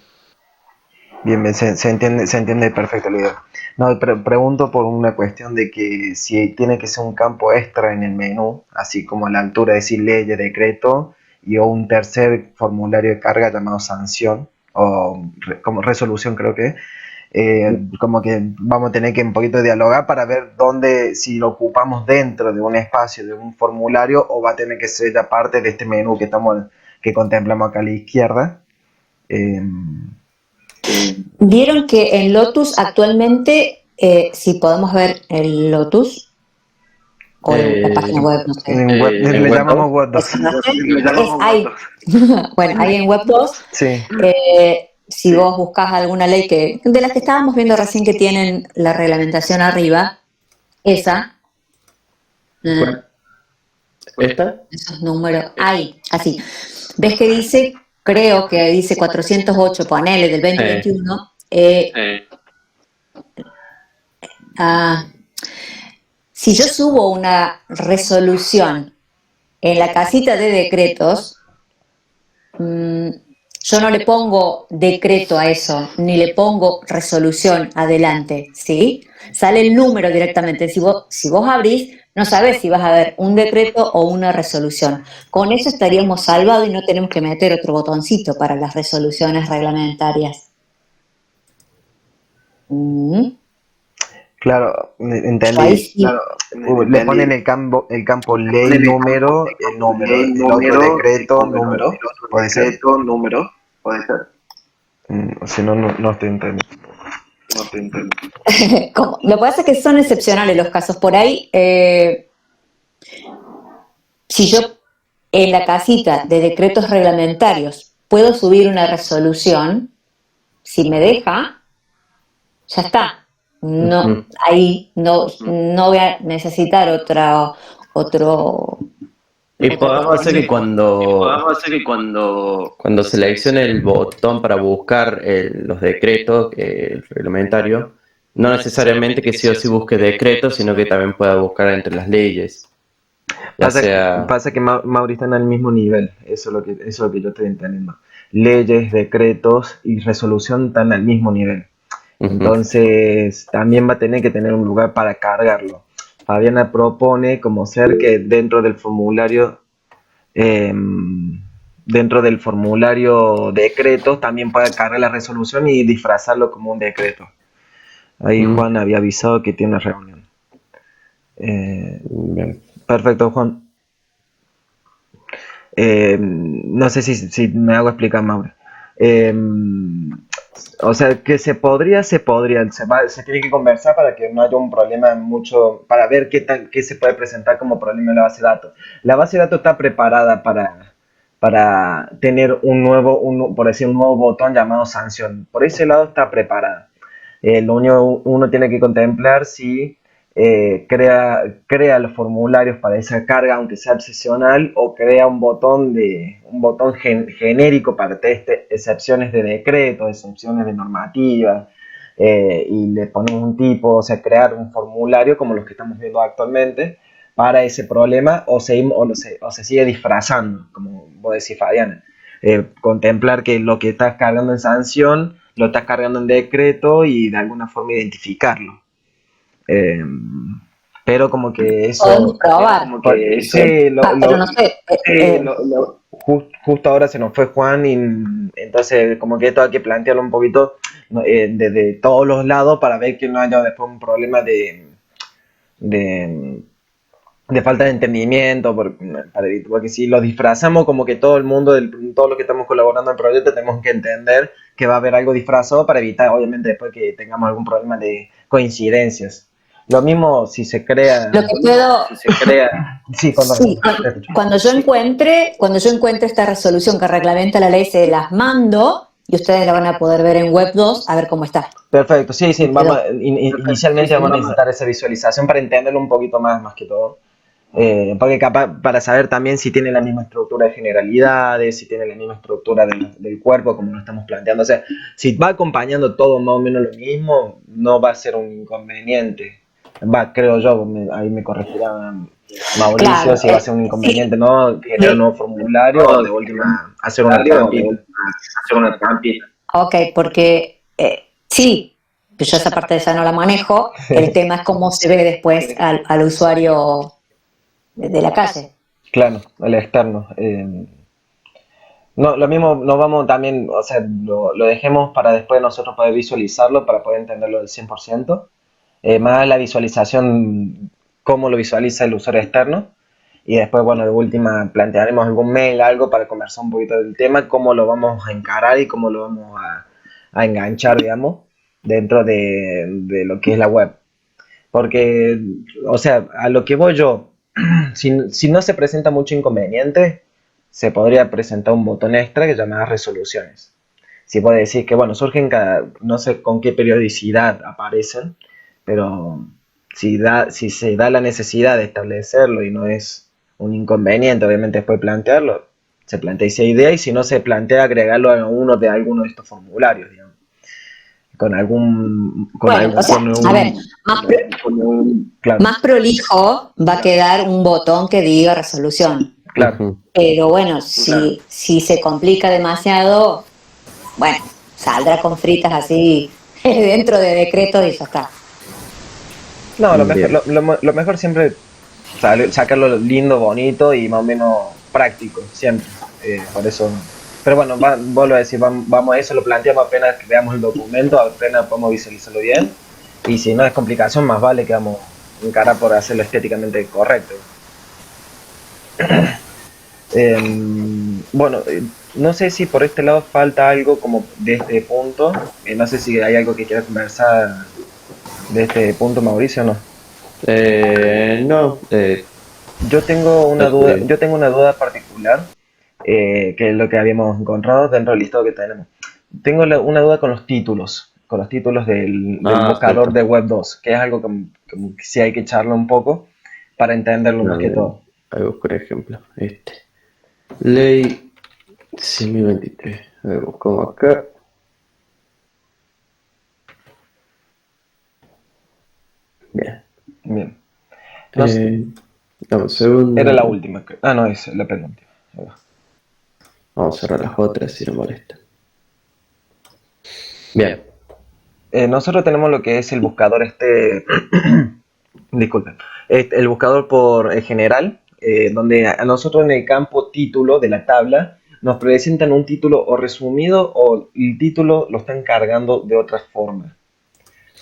bien, se entiende perfecto la idea. No, pregunto por una cuestión de que si tiene que ser un campo extra en el menú, así como a la altura de decir ley, decreto, o un tercer formulario de carga llamado sanción, o como resolución creo que, como que vamos a tener que un poquito dialogar para ver dónde, si lo ocupamos dentro de un espacio, de un formulario, o va a tener que ser ya parte de este menú que contemplamos acá a la izquierda. Vieron que en Lotus actualmente, si podemos ver el Lotus, o en la página web, no sé. En web, en le web llamamos web 2. Hay, bueno, hay en Web 2, Sí, si vos buscas alguna ley de las que estábamos viendo recién que tienen la reglamentación arriba, esa, ¿Esta? esos números, hay, así. ¿Ves que dice, creo que dice 408, ponele, del 2021? Si yo subo una resolución en la casita de decretos, yo no le pongo decreto a eso, ni le pongo resolución adelante, ¿sí? Sale el número directamente. Si vos abrís, no sabés si vas a ver un decreto o una resolución. Con eso estaríamos salvados y no tenemos que meter otro botoncito para las resoluciones reglamentarias. claro, entendí. Ahí sí. Claro, Le ponen el campo ley número, el número, el otro decreto, número, puede ser. decreto, número, puede ser. Si no, no estoy entendiendo. No te entiendo. Lo que pasa es que son excepcionales los casos. Por ahí, si yo en la casita de decretos reglamentarios puedo subir una resolución, si me deja, ya está. No, ahí no voy a necesitar otro. Y podemos hacer que Podemos hacer que cuando seleccione el botón para buscar los decretos, el reglamentario, no necesariamente que sí o sí busque decretos, sino que también pueda buscar entre las leyes. Ya sea... Pasa que Mauri están al mismo nivel, eso es lo que yo estoy entendiendo. Leyes, decretos y resolución están al mismo nivel. Entonces también va a tener que tener un lugar para cargarlo. Fabiana propone como ser que dentro del formulario dentro del formulario decretos también puede cargar la resolución y disfrazarlo como un decreto. Ahí Juan había avisado que tiene una reunión. Bien. Perfecto, Juan. No sé si me hago explicar, Mauro. O sea, que se tiene que conversar para que no haya un problema mucho, para ver qué se puede presentar como problema en la base de datos. La base de datos está preparada para tener por decir, un nuevo botón llamado sanción. Por ese lado está preparada. Lo único uno tiene que contemplar si crea los formularios para esa carga, aunque sea opcional, o crea un botón genérico para excepciones de decretos, excepciones de normativas, y le ponemos un tipo, o sea, crear un formulario como los que estamos viendo actualmente para ese problema, o se sigue disfrazando, como vos decís, Fabiana. Contemplar que lo que estás cargando en sanción lo estás cargando en decreto y de alguna forma identificarlo. Pero como que eso... Podemos probar. Sí, Pero no sé. justo ahora se nos fue Juan y entonces como que esto hay que plantearlo un poquito desde todos los lados para ver que no haya después un problema de falta de entendimiento, porque si lo disfrazamos como que todo el mundo, todos los que estamos colaborando en el proyecto tenemos que entender que va a haber algo disfrazado para evitar obviamente después que tengamos algún problema de coincidencias. Lo mismo si se crea... Lo que puedo... Sí, cuando yo encuentre esta resolución que reglamenta la ley, se las mando y ustedes la van a poder ver en Web 2 a ver cómo está. Perfecto, sí, inicialmente vamos a necesitar esa visualización para entenderlo un poquito más que todo. Porque capaz para saber también si tiene la misma estructura de generalidades, si tiene la misma estructura del cuerpo como lo estamos planteando. O sea, si va acompañando todo más o menos lo mismo, no va a ser un inconveniente. Creo yo, ahí me corregirá Mauricio, claro, si va a ser un inconveniente, sí. ¿No? Generar un nuevo formulario o de última hacer una trampita. Ok, porque sí, yo esa parte de esa no la manejo. El tema es cómo se ve después al usuario de la calle. Claro, el externo. No, lo mismo nos vamos también, o sea, lo dejemos para después nosotros poder visualizarlo, para poder entenderlo del 100%. Más la visualización, cómo lo visualiza el usuario externo. Y después, bueno, de última plantearemos algún mail, algo para conversar un poquito del tema, cómo lo vamos a encarar y cómo lo vamos a enganchar, digamos, dentro de lo que es la web. Porque, o sea, a lo que voy yo, si no se presenta mucho inconveniente, se podría presentar un botón extra que llama resoluciones. Si puede decir que, bueno, surgen no sé con qué periodicidad aparecen, pero si se da la necesidad de establecerlo y no es un inconveniente, obviamente después plantearlo, se plantea esa idea, y si no se plantea agregarlo a alguno de estos formularios, digamos. Más prolijo va a quedar un botón que diga resolución. Claro. Pero bueno, si se complica demasiado, bueno, saldrá con fritas así dentro de decretos y ya está. No, lo mejor siempre sacarlo lindo, bonito y más o menos práctico, siempre. Por eso. Pero bueno, vuelvo a decir, vamos a eso, lo planteamos apenas que veamos el documento, apenas podemos visualizarlo bien. Y si no es complicación, más vale que vamos a encarar por hacerlo estéticamente correcto. Bueno, no sé si por este lado falta algo como de este punto. No sé si hay algo que quiera conversar de este punto, Mauricio, o no. No. Yo tengo una duda particular, que es lo que habíamos encontrado dentro del listado que tenemos. Tengo una duda con los títulos del buscador de Web 2, que es algo que sí hay que echarlo un poco para entenderlo más que todo. Ahí busco un ejemplo. Ley 2023. A ver, buscamos acá. Bien. Dame un segundo. Era la última. No, es la penúltima. Vamos a cerrar las otras si no molestan. Bien. Nosotros tenemos lo que es el buscador disculpen. El buscador por general, donde a nosotros en el campo título de la tabla nos presentan un título o resumido o el título lo están cargando de otra forma.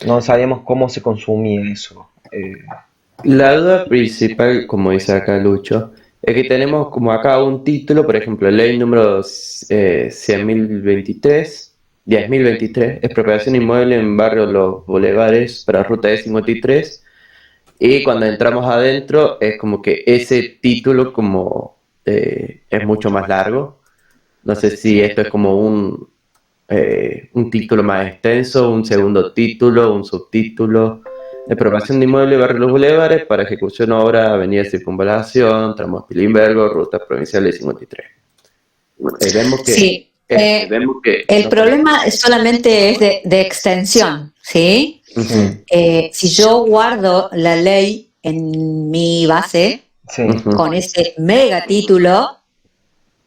No sabemos cómo se consumía eso. La duda principal, como dice acá Lucho, es que tenemos como acá un título, por ejemplo, ley número 10.023, expropiación inmueble en barrio Los Boulevard para ruta E53, y cuando entramos adentro es como que ese título como es mucho más largo. No sé si esto es como un título más extenso, un segundo título, un subtítulo. Expropiación de inmueble, barrio Los Bulevares, para ejecución obra, avenida Circunvalación, tramos Pilimbergo, ruta provincial de 53. Vemos que, Sí, el problema solamente es de extensión, ¿sí? Ujú, Si yo guardo la ley en mi base Sí, ujú. con ese mega título,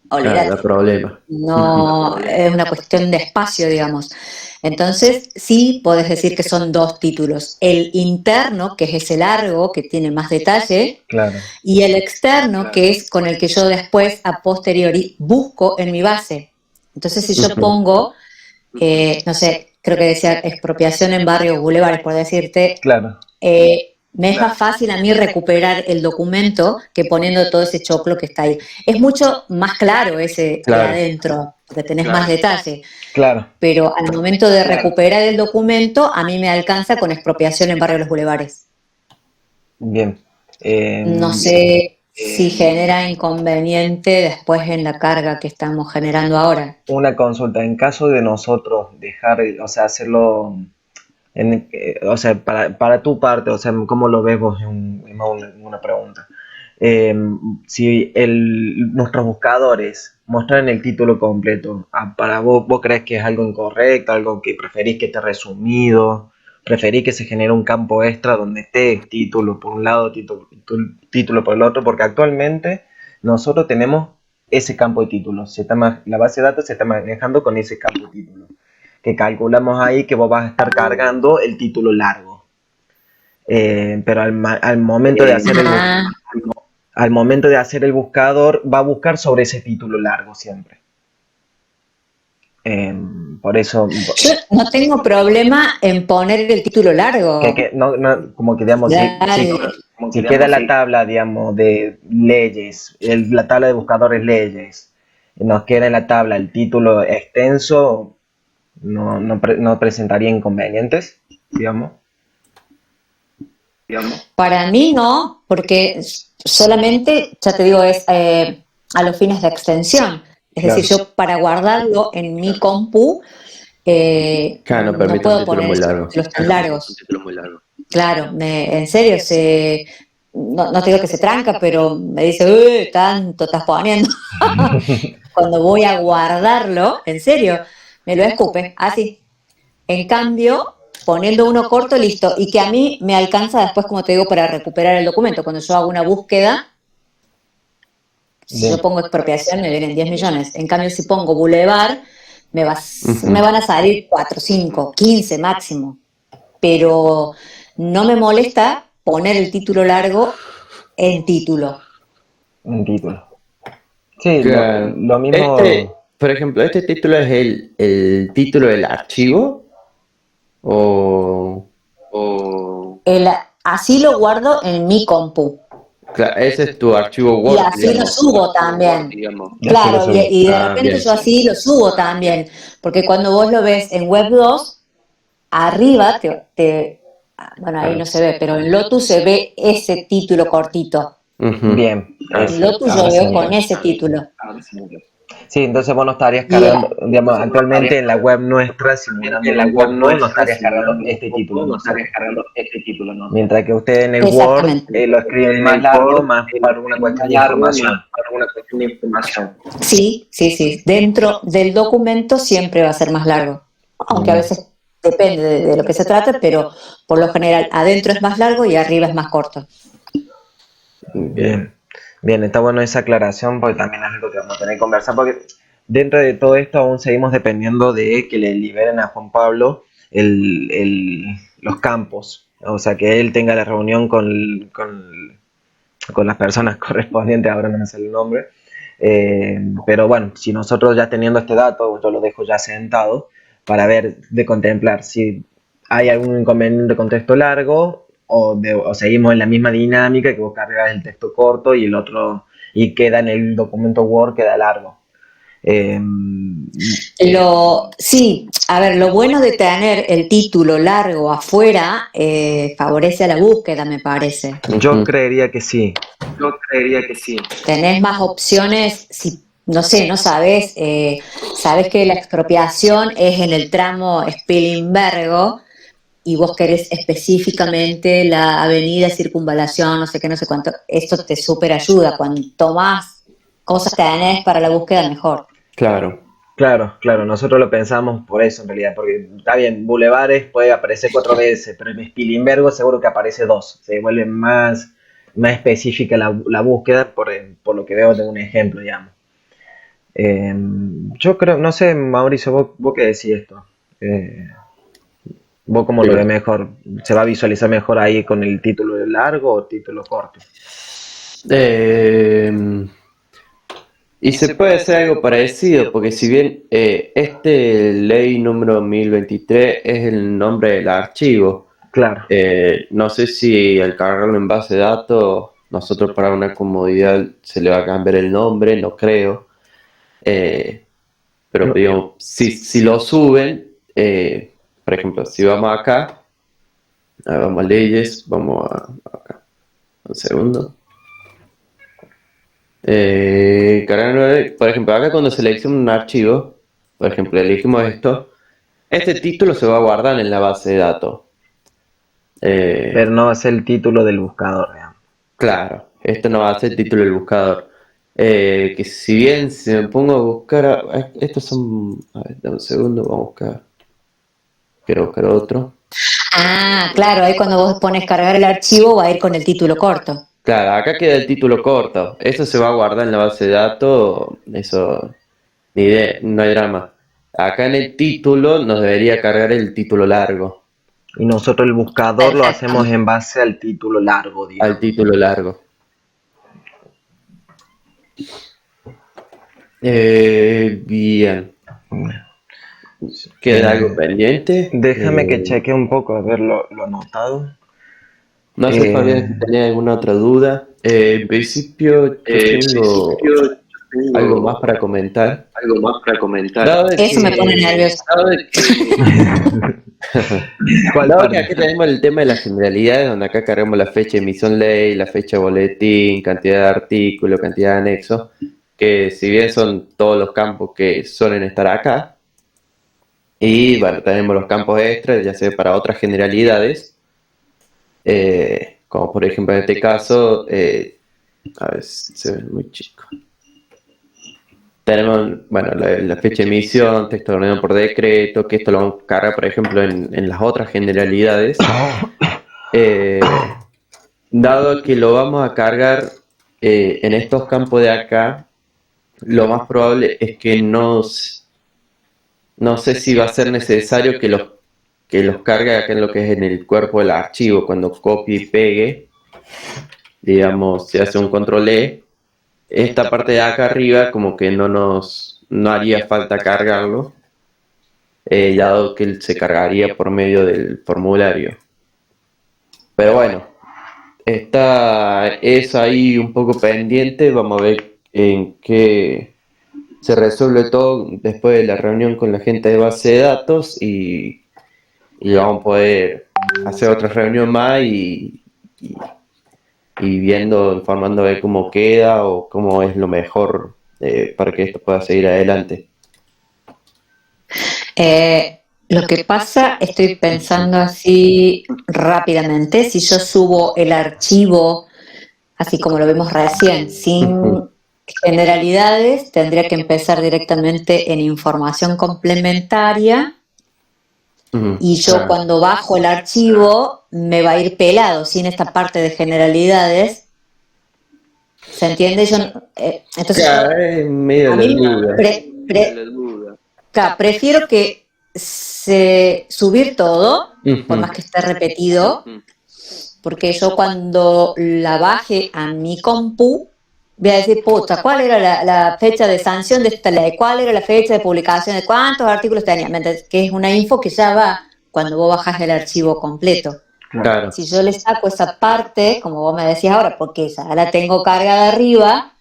Da olvídate, problema. no es una cuestión de espacio, digamos. Entonces, sí podés decir que son dos títulos. El interno, que es ese largo, que tiene más detalle, claro. y el externo, que es con el que yo después, a posteriori, busco en mi base. Entonces, si yo Ujú. pongo, no sé, creo que decía expropiación en barrio Boulevard, por decirte, Claro, me es más fácil a mí recuperar el documento que poniendo todo ese choclo que está ahí. Es mucho más claro ese de Claro. adentro, porque tenés más detalle, claro. pero al momento de recuperar el documento, a mí me alcanza con expropiación en barrio Los Bulevares. Bien. No sé si genera inconveniente después en la carga que estamos generando ahora. Una consulta, en caso de nosotros dejar, o sea, hacerlo, o sea, para tu parte, o sea, ¿cómo lo ves vos? Es más una pregunta. Eh, si nuestros buscadores muestran el título completo, para vos crees que es algo incorrecto, algo que preferís que esté resumido, preferís que se genere un campo extra donde esté título por un lado, título por el otro, porque actualmente nosotros tenemos ese campo de títulos, la base de datos se está manejando con ese campo de títulos, que calculamos ahí que vos vas a estar cargando el título largo. Pero al momento de hacer Ah, al momento de hacer el buscador, va a buscar sobre ese título largo siempre. Por eso, yo no tengo problema en poner el título largo. como que digamos, Dale. si queda la tabla, digamos, de leyes, la tabla de buscadores leyes, nos queda en la tabla el título extenso, no presentaría inconvenientes, digamos. Para mí no, porque solamente, ya te digo, es a los fines de extensión. Es Claro. decir, yo para guardarlo en mi compu Claro, no no permite un puedo título poner muy esos largo. títulos tan largos. Claro, en serio, no te digo que se tranca, pero me dice, tanto estás poniendo. Cuando voy a guardarlo, en serio, me lo escupe, así. En cambio, poniendo uno corto, listo, y que a mí me alcanza después, como te digo, para recuperar el documento. Cuando yo hago una búsqueda, si Bien. yo pongo expropiación, me vienen 10 millones. En cambio, si pongo Boulevard, Ujú. me van a salir 4, 5, 15 máximo. Pero no me molesta poner el título largo en título. Un título. Sí, Claro. lo mismo. Por ejemplo, ¿este título es el título del archivo? O Así lo guardo en mi compu. claro, ese es tu archivo Y Word, así lo digamos. subo también. Ya se lo Claro, subí. y de Ah, repente bien. yo así lo subo también. Porque cuando vos lo ves en Web 2, arriba, bueno, ahí no se ve, pero en Lotus se ve ese título cortito. Ujú. Bien. En Lotus yo Ahora sí veo miro. con ese título. Sí, entonces vos no estarías Y cargando, digamos, actualmente en la web nuestra, simulando en un compu, no estarías cargando este título, ¿no? Mientras que ustedes en el Word exactamente. lo escriben más largo, más para una cuestión de información. Sí, sí, sí. Dentro del documento siempre va a ser más largo. Aunque a veces depende de lo que se trate, pero por lo general adentro es más largo y arriba es más corto. Bien, bien, está bueno esa aclaración porque también es algo que vamos a tener que conversar porque dentro de todo esto aún seguimos dependiendo de que le liberen a Juan Pablo los campos, o sea, que él tenga la reunión con las personas correspondientes, ahora no me sale el nombre, Pero bueno, si nosotros ya teniendo este dato, yo lo dejo ya sentado para ver, de contemplar si hay algún inconveniente con texto largo o seguimos en la misma dinámica que vos cargas el texto corto y el otro y queda en el documento Word, queda largo. Eh, Sí, a ver, lo bueno de tener el título largo afuera favorece a la búsqueda, me parece. yo creería que sí. Tenés más opciones si, no sé, no sabes, sabes que la expropiación es en el tramo Spilimbergo y vos querés específicamente la avenida Circunvalación, no sé qué, no sé cuánto. Esto te súper ayuda. Cuanto más cosas tenés para la búsqueda, mejor. Claro. Claro, nosotros lo pensamos por eso en realidad, porque está bien, Bulevares puede aparecer 4 veces, pero en Spilimbergo seguro que aparece 2, se vuelve más específica la búsqueda por lo que veo de un ejemplo, digamos. Eh, yo creo, no sé, Mauricio, vos qué decís esto. ¿Vos cómo lo ves mejor? ¿Se va a visualizar mejor ahí con el título largo o título corto? Y se puede hacer algo parecido, porque si bien este ley número 1023 es el nombre del archivo, Claro. no sé si al cargarlo en base de datos, nosotros para una comodidad se le va a cambiar el nombre, no creo. Pero No. digamos, si lo suben, por ejemplo, si vamos acá, vamos a leyes, vamos acá, un segundo. Cargar, por ejemplo, acá cuando selecciono un archivo, por ejemplo, elegimos esto, este título se va a guardar en la base de datos. Pero no va a ser el título del buscador, digamos. Claro, esto no va a ser el título del buscador. Que si bien si me pongo a buscar, estos son, a ver, dame un segundo, vamos a buscar, quiero buscar otro. Ah, claro, ahí cuando vos pones cargar el archivo va a ir con el título corto. Claro, acá queda el título corto. Eso se va a guardar en la base de datos. Eso, ni idea, no hay drama. Acá en el título nos debería cargar el título largo. Y nosotros el buscador lo Perfecto. hacemos en base al título largo, digamos. Al título largo. Bien. ¿Queda algo pendiente? Déjame que cheque un poco a ver lo anotado. No sé, Fabián, si tenía alguna otra duda. En principio, yo tengo algo más para comentar. Dado de Eso me que- pone nervioso. ¿Cuál Dado parte? que acá tenemos el tema de las generalidades, donde acá cargamos la fecha de emisión ley, la fecha de boletín, cantidad de artículos, cantidad de anexos, que si bien son todos los campos que suelen estar acá, y bueno, tenemos los campos extras, ya sea para otras generalidades, como por ejemplo en este caso, a ver, se ve muy chico. Tenemos, bueno, la fecha de emisión, texto ordenado por decreto, que esto lo vamos a cargar, por ejemplo, en las otras generalidades. Dado que lo vamos a cargar en estos campos de acá, lo más probable es que no sé si va a ser necesario que los cargue acá en lo que es en el cuerpo del archivo, cuando copie y pegue, digamos, se hace un control E, esta parte de acá arriba como que no haría falta cargarlo, dado que él se cargaría por medio del formulario. Pero bueno, está eso ahí un poco pendiente, vamos a ver en qué se resuelve todo después de la reunión con la gente de base de datos y vamos a poder hacer otra reunión más y viendo, informando de cómo queda o cómo es lo mejor para que esto pueda seguir adelante. Lo que pasa, estoy pensando así rápidamente, si yo subo el archivo, así como lo vimos recién, sin generalidades, tendría que empezar directamente en información complementaria y yo Claro. cuando bajo el archivo me va a ir pelado sin esta parte de generalidades. ¿Se entiende? Entonces Claro, es medio a la mí duda. claro, prefiero que subir todo, por más que esté repetido, porque yo cuando la baje a mi compu voy a decir, puta, ¿cuál era la fecha de sanción de esta ley? ¿Cuál era la fecha de publicación? ¿De cuántos artículos tenía? ¿Me entendés? Que es una info que ya va cuando vos bajás el archivo completo. Claro. Si yo le saco esa parte, como vos me decías ahora, porque ya la tengo cargada arriba,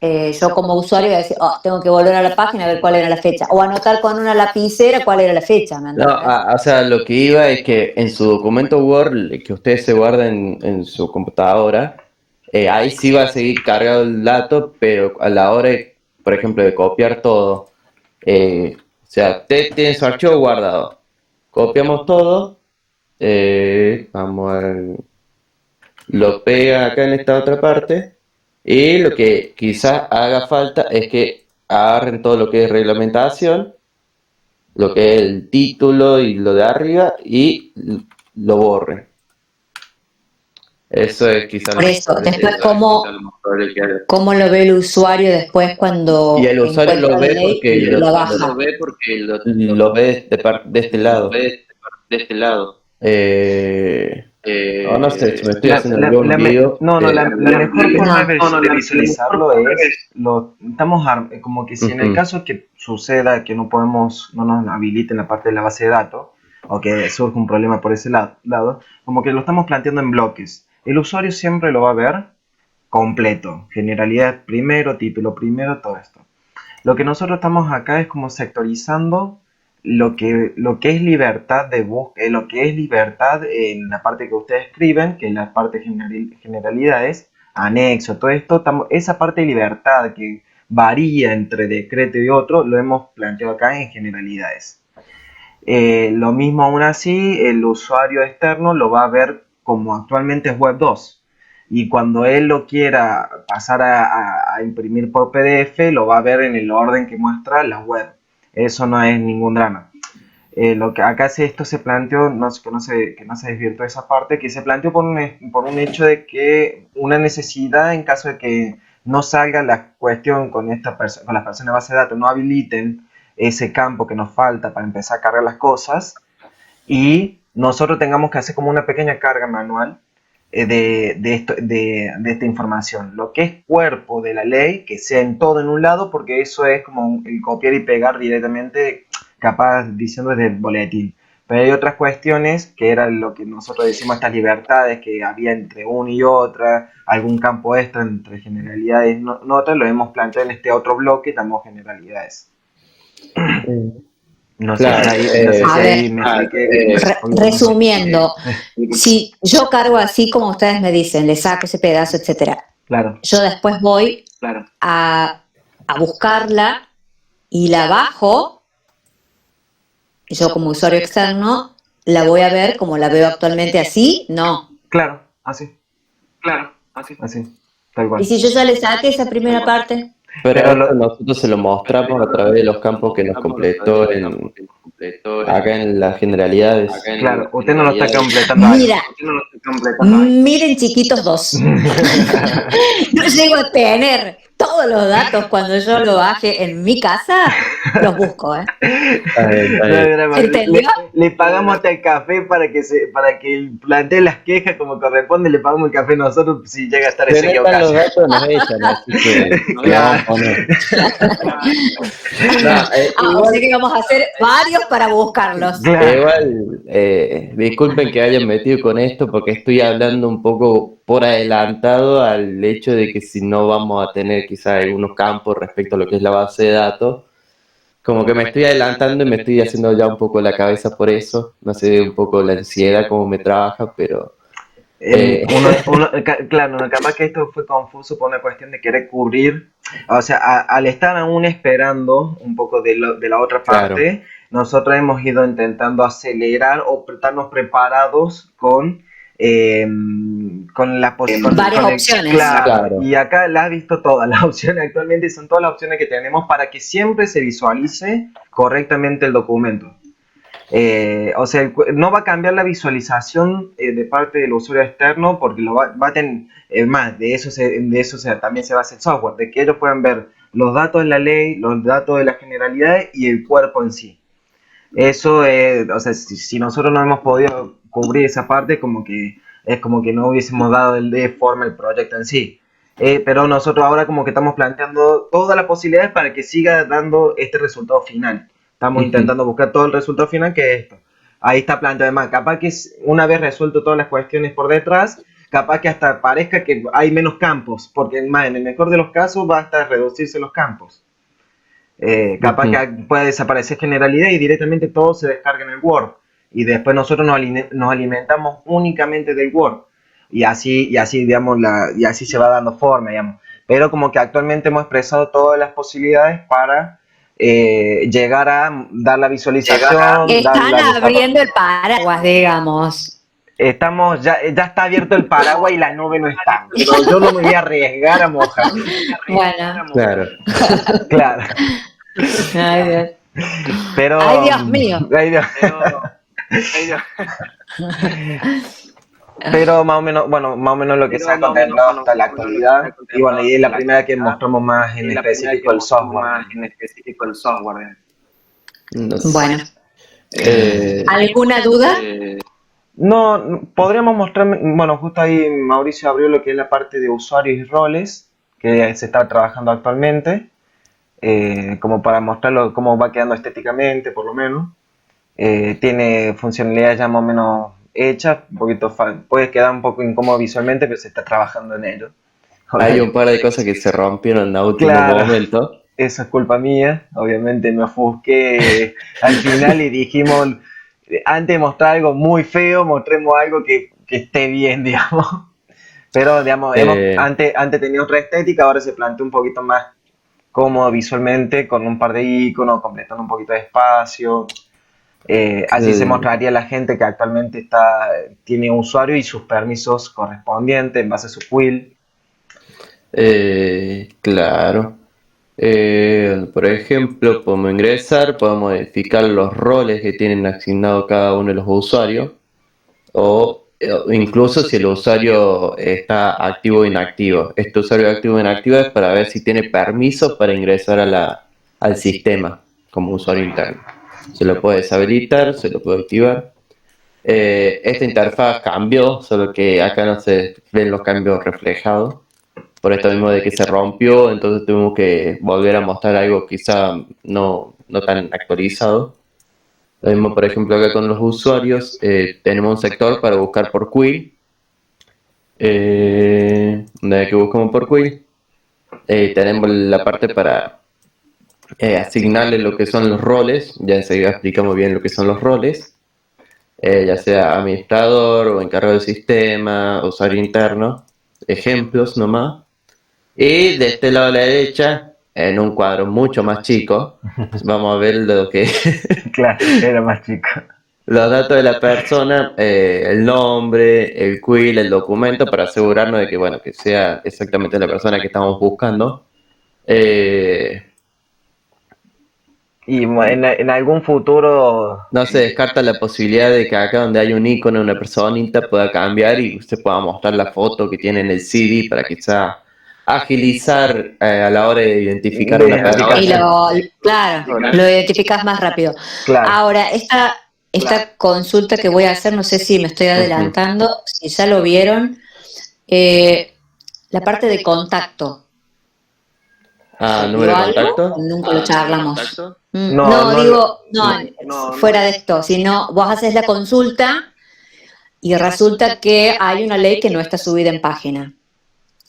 yo como usuario voy a decir, tengo que volver a la página a ver cuál era la fecha. O anotar con una lapicera cuál era la fecha, ¿me No, entendés? o sea, lo que iba es que en su documento Word que ustedes se guarden en su computadora, ahí sí va a seguir cargado el dato, pero a la hora, por ejemplo, de copiar todo, o sea, usted tiene su archivo guardado, copiamos todo, lo pega acá en esta otra parte, y lo que quizás haga falta es que agarren todo lo que es reglamentación, lo que es el título y lo de arriba, y lo borren. Eso es quizás Por eso, después, ¿cómo lo ve el usuario después cuando y el usuario encuentra lo la ve ley porque y la baja? lo ve de este lado. No sé si me estoy haciendo algún lío. La mejor forma No. de visualizarlo es, como que si en el caso que suceda que no nos habiliten la parte de la base de datos, o que surja un problema por ese lado, como que lo estamos planteando en bloques. El usuario siempre lo va a ver completo, generalidad primero, título primero, todo esto. Lo que nosotros estamos acá es como sectorizando lo que es libertad de búsqueda, lo que es libertad en la parte que ustedes escriben, que es la parte de generalidades, anexo, todo esto, esa parte de libertad que varía entre decreto y otro, lo hemos planteado acá en generalidades. Lo mismo aún así, el usuario externo lo va a ver como actualmente es Web 2. Y cuando él lo quiera pasar a imprimir por PDF, lo va a ver en el orden que muestra la web. Eso no es ningún drama. Lo que acá esto se planteó, que no se desvirtuó esa parte, que se planteó por un hecho de que una necesidad en caso de que no salga la cuestión con las personas de base de datos, no habiliten ese campo que nos falta para empezar a cargar las cosas y nosotros tengamos que hacer como una pequeña carga manual de esta información. Lo que es cuerpo de la ley, que sea en todo en un lado, porque eso es como el copiar y pegar directamente, capaz diciendo desde el boletín. Pero hay otras cuestiones que era lo que nosotros decimos, estas libertades que había entre una y otra, algún campo extra entre generalidades, no otras, lo hemos planteado en este otro bloque, también generalidades. No sé Claro, si ahí me expliqué. Resumiendo, si yo cargo así como ustedes me dicen, le saco ese pedazo, etcétera, Claro. yo después voy a buscarla y la bajo, yo como usuario externo la voy a ver como la veo actualmente así, no. Claro, así. Así, tal cual. Y si yo ya le saqué esa primera parte, pero nosotros se lo mostramos a través de los campos que nos completó acá en las generalidades. Claro, usted no lo está completando. miren chiquitos dos. No llego a tener todos los datos cuando yo lo baje en mi casa, los busco, ¿eh? ¿Entendió? Le pagamos hasta el café para que plantee las quejas como corresponde, le pagamos el café nosotros si llega a estar ese equivocado. Los datos nos echan, así que vamos a poner. O sea que vamos a hacer varios para buscarlos. Igual, disculpen que hayan metido con esto porque estoy hablando un poco por adelantado al hecho de que si no vamos a tener quizás algunos campos respecto a lo que es la base de datos, como que me estoy adelantando y me estoy haciendo ya un poco la cabeza por eso, no sé, un poco la ansiedad cómo me trabaja, pero... Claro, capaz que esto fue confuso por una cuestión de querer cubrir, o sea, al estar aún esperando un poco de la otra parte, claro, nosotros hemos ido intentando acelerar o estarnos preparados con las varias opciones. Claro. Y acá la has visto todas las opciones, actualmente son todas las opciones que tenemos para que siempre se visualice correctamente el documento. O sea, no va a cambiar la visualización de parte del usuario externo porque lo va a tener más, de eso también se basa el software, de que ellos puedan ver los datos de la ley, los datos de las generalidades y el cuerpo en sí. Eso, o sea, si nosotros no hemos podido cubrir esa parte, es como que no hubiésemos dado de forma el proyecto en sí. Pero nosotros ahora como que estamos planteando todas las posibilidades para que siga dando este resultado final. Estamos intentando buscar todo el resultado final, que es esto. Ahí está planteado además, capaz que una vez resuelto todas las cuestiones por detrás, capaz que hasta parezca que hay menos campos, porque más en el mejor de los casos va hasta reducirse los campos. Capaz que puede desaparecer generalidad y directamente todo se descarga en el Word. Y después nosotros nos alimentamos únicamente del Word. Y así, digamos, y así se va dando forma, digamos. Pero como que actualmente hemos expresado todas las posibilidades para llegar a dar la visualización. Están abriendo el paraguas, digamos. Ya está abierto el paraguas y la nube no está. Pero yo no me voy a arriesgar a mojar. Bueno. Claro. Ay, Dios. Pero, ay, Dios mío. Pero más o menos lo que se ha contemplado hasta la actualidad. Y bueno, y es la primera que mostramos más en específico el software. No sé. Bueno. ¿Alguna duda? No, podríamos mostrar, bueno, justo ahí Mauricio abrió lo que es la parte de usuarios y roles, que se está trabajando actualmente, como para mostrarlo cómo va quedando estéticamente, por lo menos. Tiene funcionalidades ya más o menos hechas, un poquito puede quedar un poco incómodo visualmente, pero se está trabajando en ello. Hay un par de cosas que se rompieron en el último momento. Eso es culpa mía, obviamente me ofusqué al final y dijimos, antes de mostrar algo muy feo, mostremos algo que esté bien, digamos. Pero, digamos, antes tenía otra estética, ahora se plantea un poquito más cómodo visualmente, con un par de iconos, completando un poquito de espacio. Así se mostraría a la gente que actualmente tiene usuario y sus permisos correspondientes en base a su quill. Claro. Por ejemplo, podemos ingresar, podemos modificar los roles que tienen asignado cada uno de los usuarios, o incluso si el usuario está activo o inactivo. Este usuario activo o inactivo es para ver si tiene permiso para ingresar al sistema como usuario interno. Se lo puede deshabilitar, se lo puede activar. Esta interfaz cambió, solo que acá no se ven los cambios reflejados. Por esto mismo de que se rompió, entonces tuvimos que volver a mostrar algo quizá no tan actualizado. Lo mismo, por ejemplo, acá con los usuarios, tenemos un sector para buscar por quill. Donde que buscamos por quill. Tenemos la parte para asignarle lo que son los roles. Ya enseguida explicamos bien lo que son los roles. Ya sea administrador o encargado del sistema, usuario interno. Ejemplos nomás. Y de este lado a la derecha, en un cuadro mucho más chico, vamos a ver lo que Claro, era más chico. los datos de la persona, el nombre, el quill, el documento, para asegurarnos de que, bueno, que sea exactamente la persona que estamos buscando. Y en algún futuro... No se descarta la posibilidad de que acá donde hay un icono, una personita, pueda cambiar y se pueda mostrar la foto que tiene en el CD para quizá agilizar a la hora de identificar a una persona. Y lo identificas más rápido. Claro. Ahora, esta consulta que voy a hacer, no sé si me estoy adelantando, si ya lo vieron, la parte de contacto. ¿Número de contacto? Nunca lo charlamos. No, Fuera de esto, sino vos haces la consulta y resulta que hay una ley que no está subida en página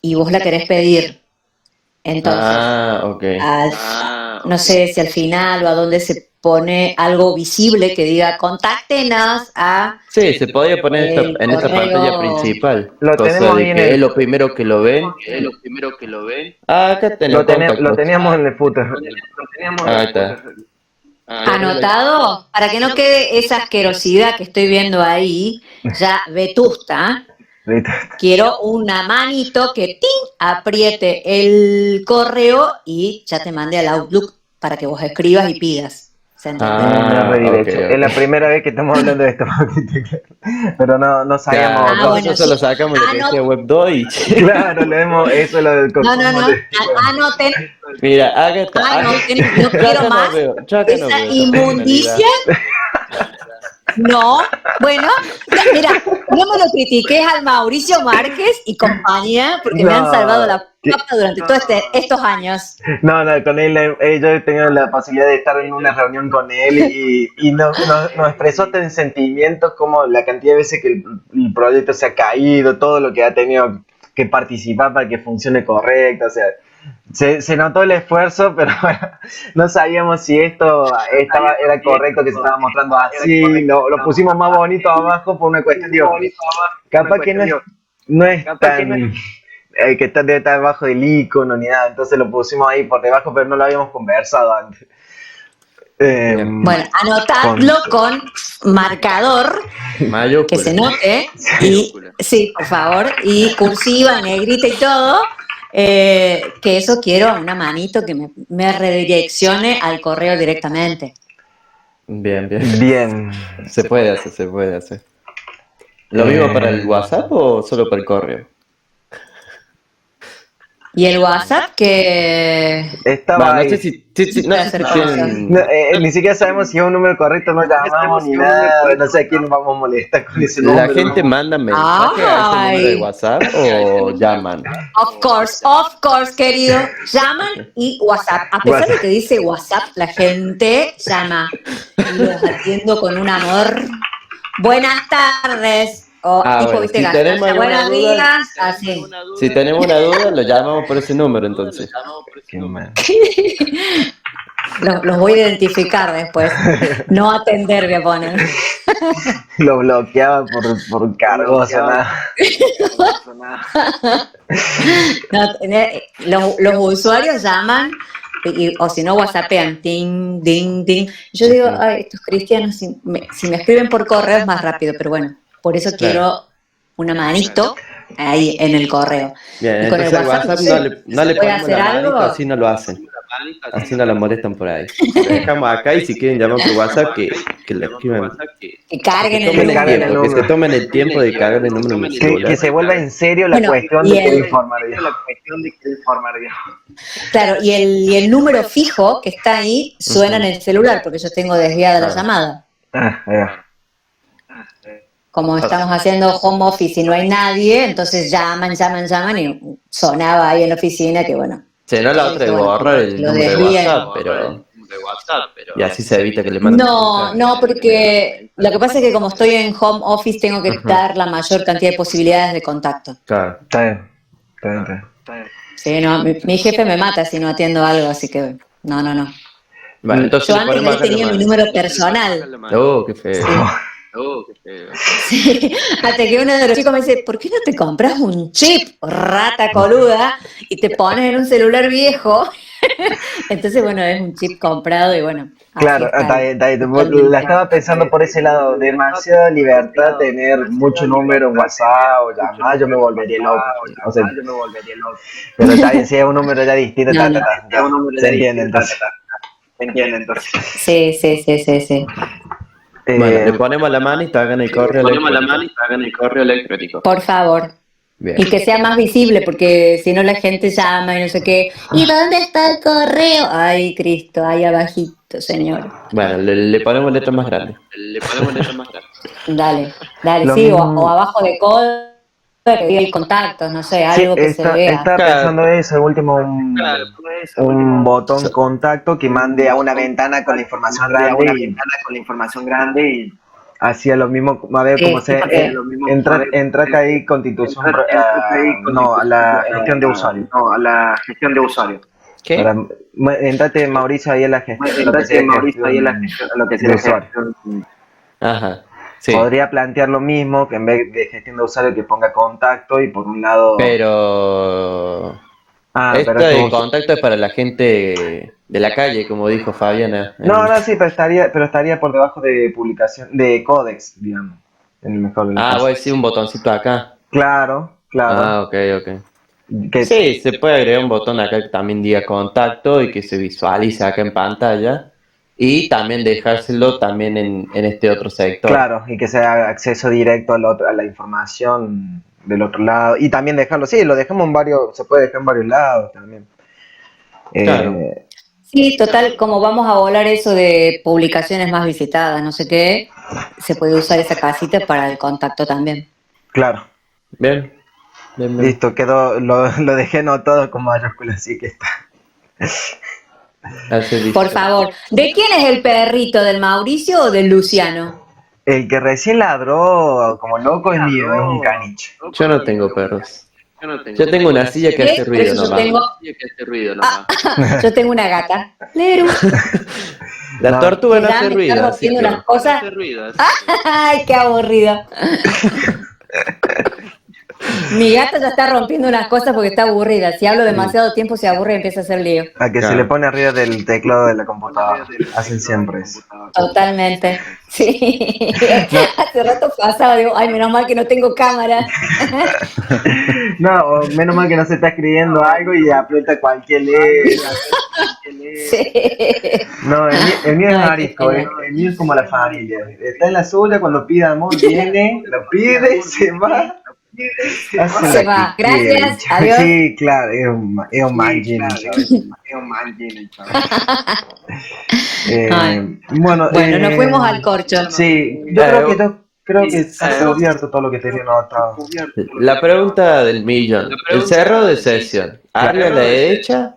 y vos la querés pedir. Entonces, no sé si al final o a dónde se pone algo visible que diga contáctenos a... Sí, se podría poner en esta pantalla principal. Lo tenemos ahí es lo primero que lo ven. Acá tenemos lo teníamos en el footer. Ahí está. Anotado, para que no quede esa asquerosidad que estoy viendo ahí, ya vetusta. Quiero una manito que apriete el correo y ya te mande al Outlook para que vos escribas y pidas. ¿Se entiende? Es la primera vez que estamos hablando de esto. Pero no sabíamos. Nosotros solo sacamos lo que decía Web 2 y... Claro, leemos eso es lo del consumo. No. Anoten. Mira, acá está. Anoten. No quiero más esa inmundicia. No Bueno, mira, no me lo critiques al Mauricio Márquez y compañía, porque me han salvado la papa durante todos estos años. No, con él, yo he tenido la posibilidad de estar en una reunión con él y nos expresó en sentimientos como la cantidad de veces que el proyecto se ha caído, todo lo que ha tenido que participar para que funcione correcto, o sea, se notó el esfuerzo, pero bueno, no sabíamos si esto era correcto, que se estaba mostrando así, lo pusimos más bonito abajo por una cuestión, digo, capaz que no es tan... que debe estar debajo del icono ni nada, entonces lo pusimos ahí por debajo, pero no lo habíamos conversado antes. Bueno, anotadlo con marcador, Mayúscula. que se note, y sí, por favor, y cursiva, negrita y todo, que eso quiero una manito que me redireccione al correo directamente. Bien. Se puede hacer. ¿Lo mismo para el WhatsApp o solo para el correo? Y el WhatsApp que... Estaba no ahí. sé si tienen... Ni siquiera sabemos si es un número correcto, no llamamos ni nada, no sé a quién vamos a molestar con ese número. ¿La gente manda mensaje a ese número de WhatsApp o llaman? Of course, querido. Llaman y WhatsApp. A pesar de que dice WhatsApp, la gente llama. Y los atiendo con un amor. Buenas tardes. Si tenemos alguna buenos duda, días. Así. Si tenemos una duda, lo llamamos por ese número entonces. Los voy a identificar después. No atender, voy a poner. Lo bloqueaba por cargoso, nada. No, los usuarios llaman o si no whatsappean, ting, ding, ding. Yo digo, ay, estos cristianos, si me escriben por correo es más rápido, pero bueno, por eso quiero una manito ahí en el correo. Bien, y con entonces el WhatsApp no le ponemos hacer la manito, algo. así no lo hacen. Así no lo molestan por ahí. Lo dejamos acá y si quieren llamar por WhatsApp, que lo escriban. Que carguen el número. número. Que se tomen el tiempo de cargar el número en el celular. Que se vuelva en serio la cuestión de querer informar bien. Claro, y el número fijo que está ahí suena en el celular, porque yo tengo desviada la llamada. Como estamos haciendo home office y no hay nadie, entonces llaman y sonaba ahí en la oficina que bueno. Si no, la otra es borrar el número de WhatsApp, pero... Y así se evita que le manden... No, porque lo que pasa es que como estoy en home office tengo que dar la mayor cantidad de posibilidades de contacto. Claro. Está bien. Sí, no, mi jefe me mata si no atiendo algo, así que no. Bueno, entonces yo antes tenía mi número personal. Qué feo. Sí. Hasta que uno de los chicos me dice, ¿por qué no te compras un chip, rata coluda, y te pones en un celular viejo? Entonces, bueno, es un chip comprado y bueno. Claro, está bien. La estaba pensando por ese lado, demasiada libertad tener mucho número en WhatsApp o llamar, yo me volvería loco. O sea, pero está bien, si es un número ya distinto, se entiende entonces. Sí. Bueno, le ponemos la mano y te hagan el correo electrónico. Por favor. Bien. Y que sea más visible, porque si no la gente llama y no sé qué. ¿Y dónde está el correo? Ay, Cristo, ahí abajito, señor. Bueno, le ponemos letras más grandes. Dale, sí, o abajo de codo, que diga contactos, no sé, algo que se vea. Estaba pensando eso, el último, un botón contacto que mande a una ventana con la información grande y hacía lo mismo, a ver cómo se entra ahí Constitución, a la gestión de usuario. ¿Qué? Entrate, Mauricio, ahí en la gestión de usuario. Ajá. Sí. Podría plantear lo mismo, que en vez de gestión de usuario que ponga contacto y por un lado... Pero de contacto es para la gente de la calle, como dijo Fabiana. Sí, pero estaría por debajo de publicación, de códex, digamos. En el mejor de los casos. Voy a decir un botoncito acá. Claro. Ok. Sí, se puede agregar un botón acá que también diga contacto y que se visualice acá en pantalla. Y también dejárselo también en este otro sector. Claro, y que sea acceso directo a la información del otro lado. Y también dejarlo, lo dejamos se puede dejar en varios lados también. Claro. Sí, total, como vamos a volar eso de publicaciones más visitadas, no sé qué, se puede usar esa casita para el contacto también. Claro. Bien. Bien, bien. Listo, quedó, lo dejé anotado con mayúsculas, así que está. Así listo. Por favor, ¿de quién es el perrito? ¿Del Mauricio o del Luciano? El que recién ladró como loco es mío, es un caniche. Yo no tengo perros. Yo tengo una silla que hace Por ruido eso yo nomás. tengo, yo tengo una gata. Leru. La No. tortuga no Ya hace me ruido, está así rompiendo que... unas cosas. Ay, qué aburrido. Mi gata ya está rompiendo unas cosas porque está aburrida. Si hablo demasiado tiempo se aburre y empieza a hacer lío. A que se Claro. le pone arriba del teclado de la computadora. Hacen siempre eso. Totalmente. Sí. Hace rato pasaba, digo, ay, menos mal que no tengo cámara. No, o menos mal que no se está escribiendo algo y aprieta cualquier letra. Sí. No, el mío es Ay, qué arisco, genial. el mío es como la familia. Está en la suya, cuando pide amor, viene, lo pide, se va. Hace Se la va. que quiere, Gracias, chaval. adiós. Sí, claro, es un mangín, Ay. bueno, Bueno, nos fuimos al corcho. sí, yo creo que está cubierto todo lo que tenía anotado. La pregunta del millón. ¿El cerro de sesión? ¿Arriba a la derecha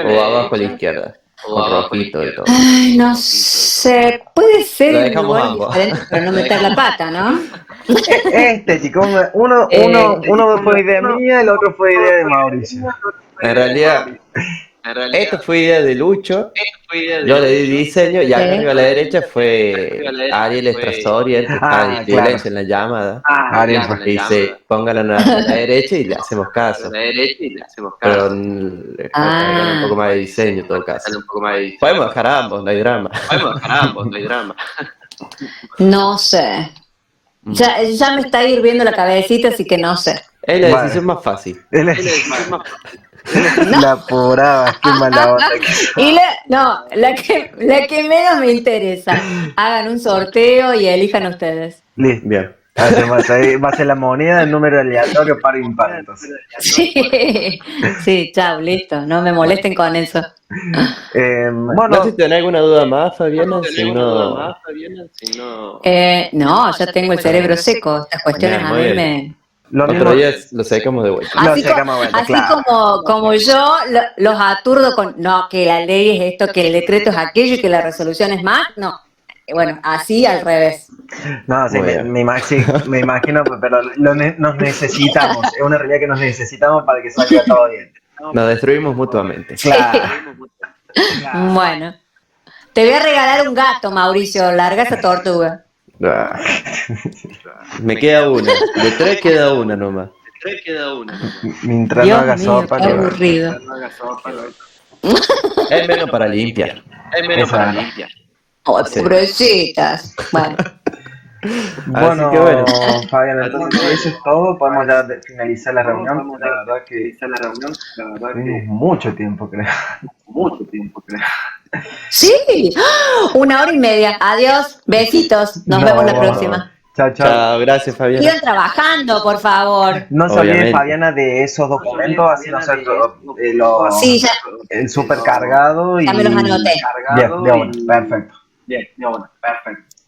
o abajo a la izquierda? Con rojito y todo. Ay, no sé. Puede ser Lo en dejamos lugares ambos. diferentes, pero no meter la pata, ¿no? Chicos, uno fue idea mía, el otro fue idea de Mauricio. En realidad, esto fue idea de Lucho. Yo le di diseño y acá Sí. arriba a la derecha fue Ariel Estrasori, el que está Ah, en silencio en la llamada. Ariel fue. Y dice, póngala a la derecha y le hacemos caso. Pero le falta agregar un poco más de diseño en todo caso. Podemos dejar a ambos, no hay drama. No sé. Ya me está hirviendo la cabecita, así que no sé. Es la Vale. decisión más fácil. La apuraba, qué mala onda. Y la que menos me interesa. Hagan un sorteo y elijan ustedes. Listo. Bien. Hacemos ahí, va a ser la moneda, el número aleatorio para impar, entonces. Sí, chao, listo. No me molesten con eso. No Bueno, sé si tenés alguna duda más, Fabiana. Si no, No, ya tengo el cerebro seco. Estas cuestiones Bien, a muy mí bien. me... lo mismo. otro día lo sacamos de vuelta. Lo Así, sacamos vuelta, así claro. como yo los aturdo con, no, que la ley es esto, que el decreto es aquello y que la resolución es más, no. Bueno, así al revés. No, sí, Muy bien. me imagino, pero nos necesitamos. Es una realidad que nos necesitamos para que salga todo bien. Nos destruimos mutuamente. Claro. Bueno, te voy a regalar un gato, Mauricio. Larga esa tortuga. Ah. Me queda una. De 3 queda una nomás. Mientras no Dios haga mío, sopa, qué no. aburrido. Es menos para limpiar. Esa. Ay, pobrecitas. Bueno, Bueno, que bueno. Fabián, entonces eso es todo. Podemos ya finalizar la reunión. La verdad que tuvimos mucho tiempo, creo. sí, 1 hora y media. Adiós, besitos. Nos vemos la próxima. Chao, chao. Chao, gracias, Fabiana. Sigan trabajando, por favor. No se olvide, Obviamente. Fabiana, de esos documentos, así nosotros Sí, ya, el supercargado y... ya me los anoté. Bien, perfecto.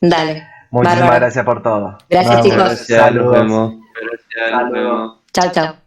Dale. Muchísimas Bárbaro. gracias por todo. Gracias, Nos vemos. chicos. Gracias, nos Saludos. vemos. Chao, chao.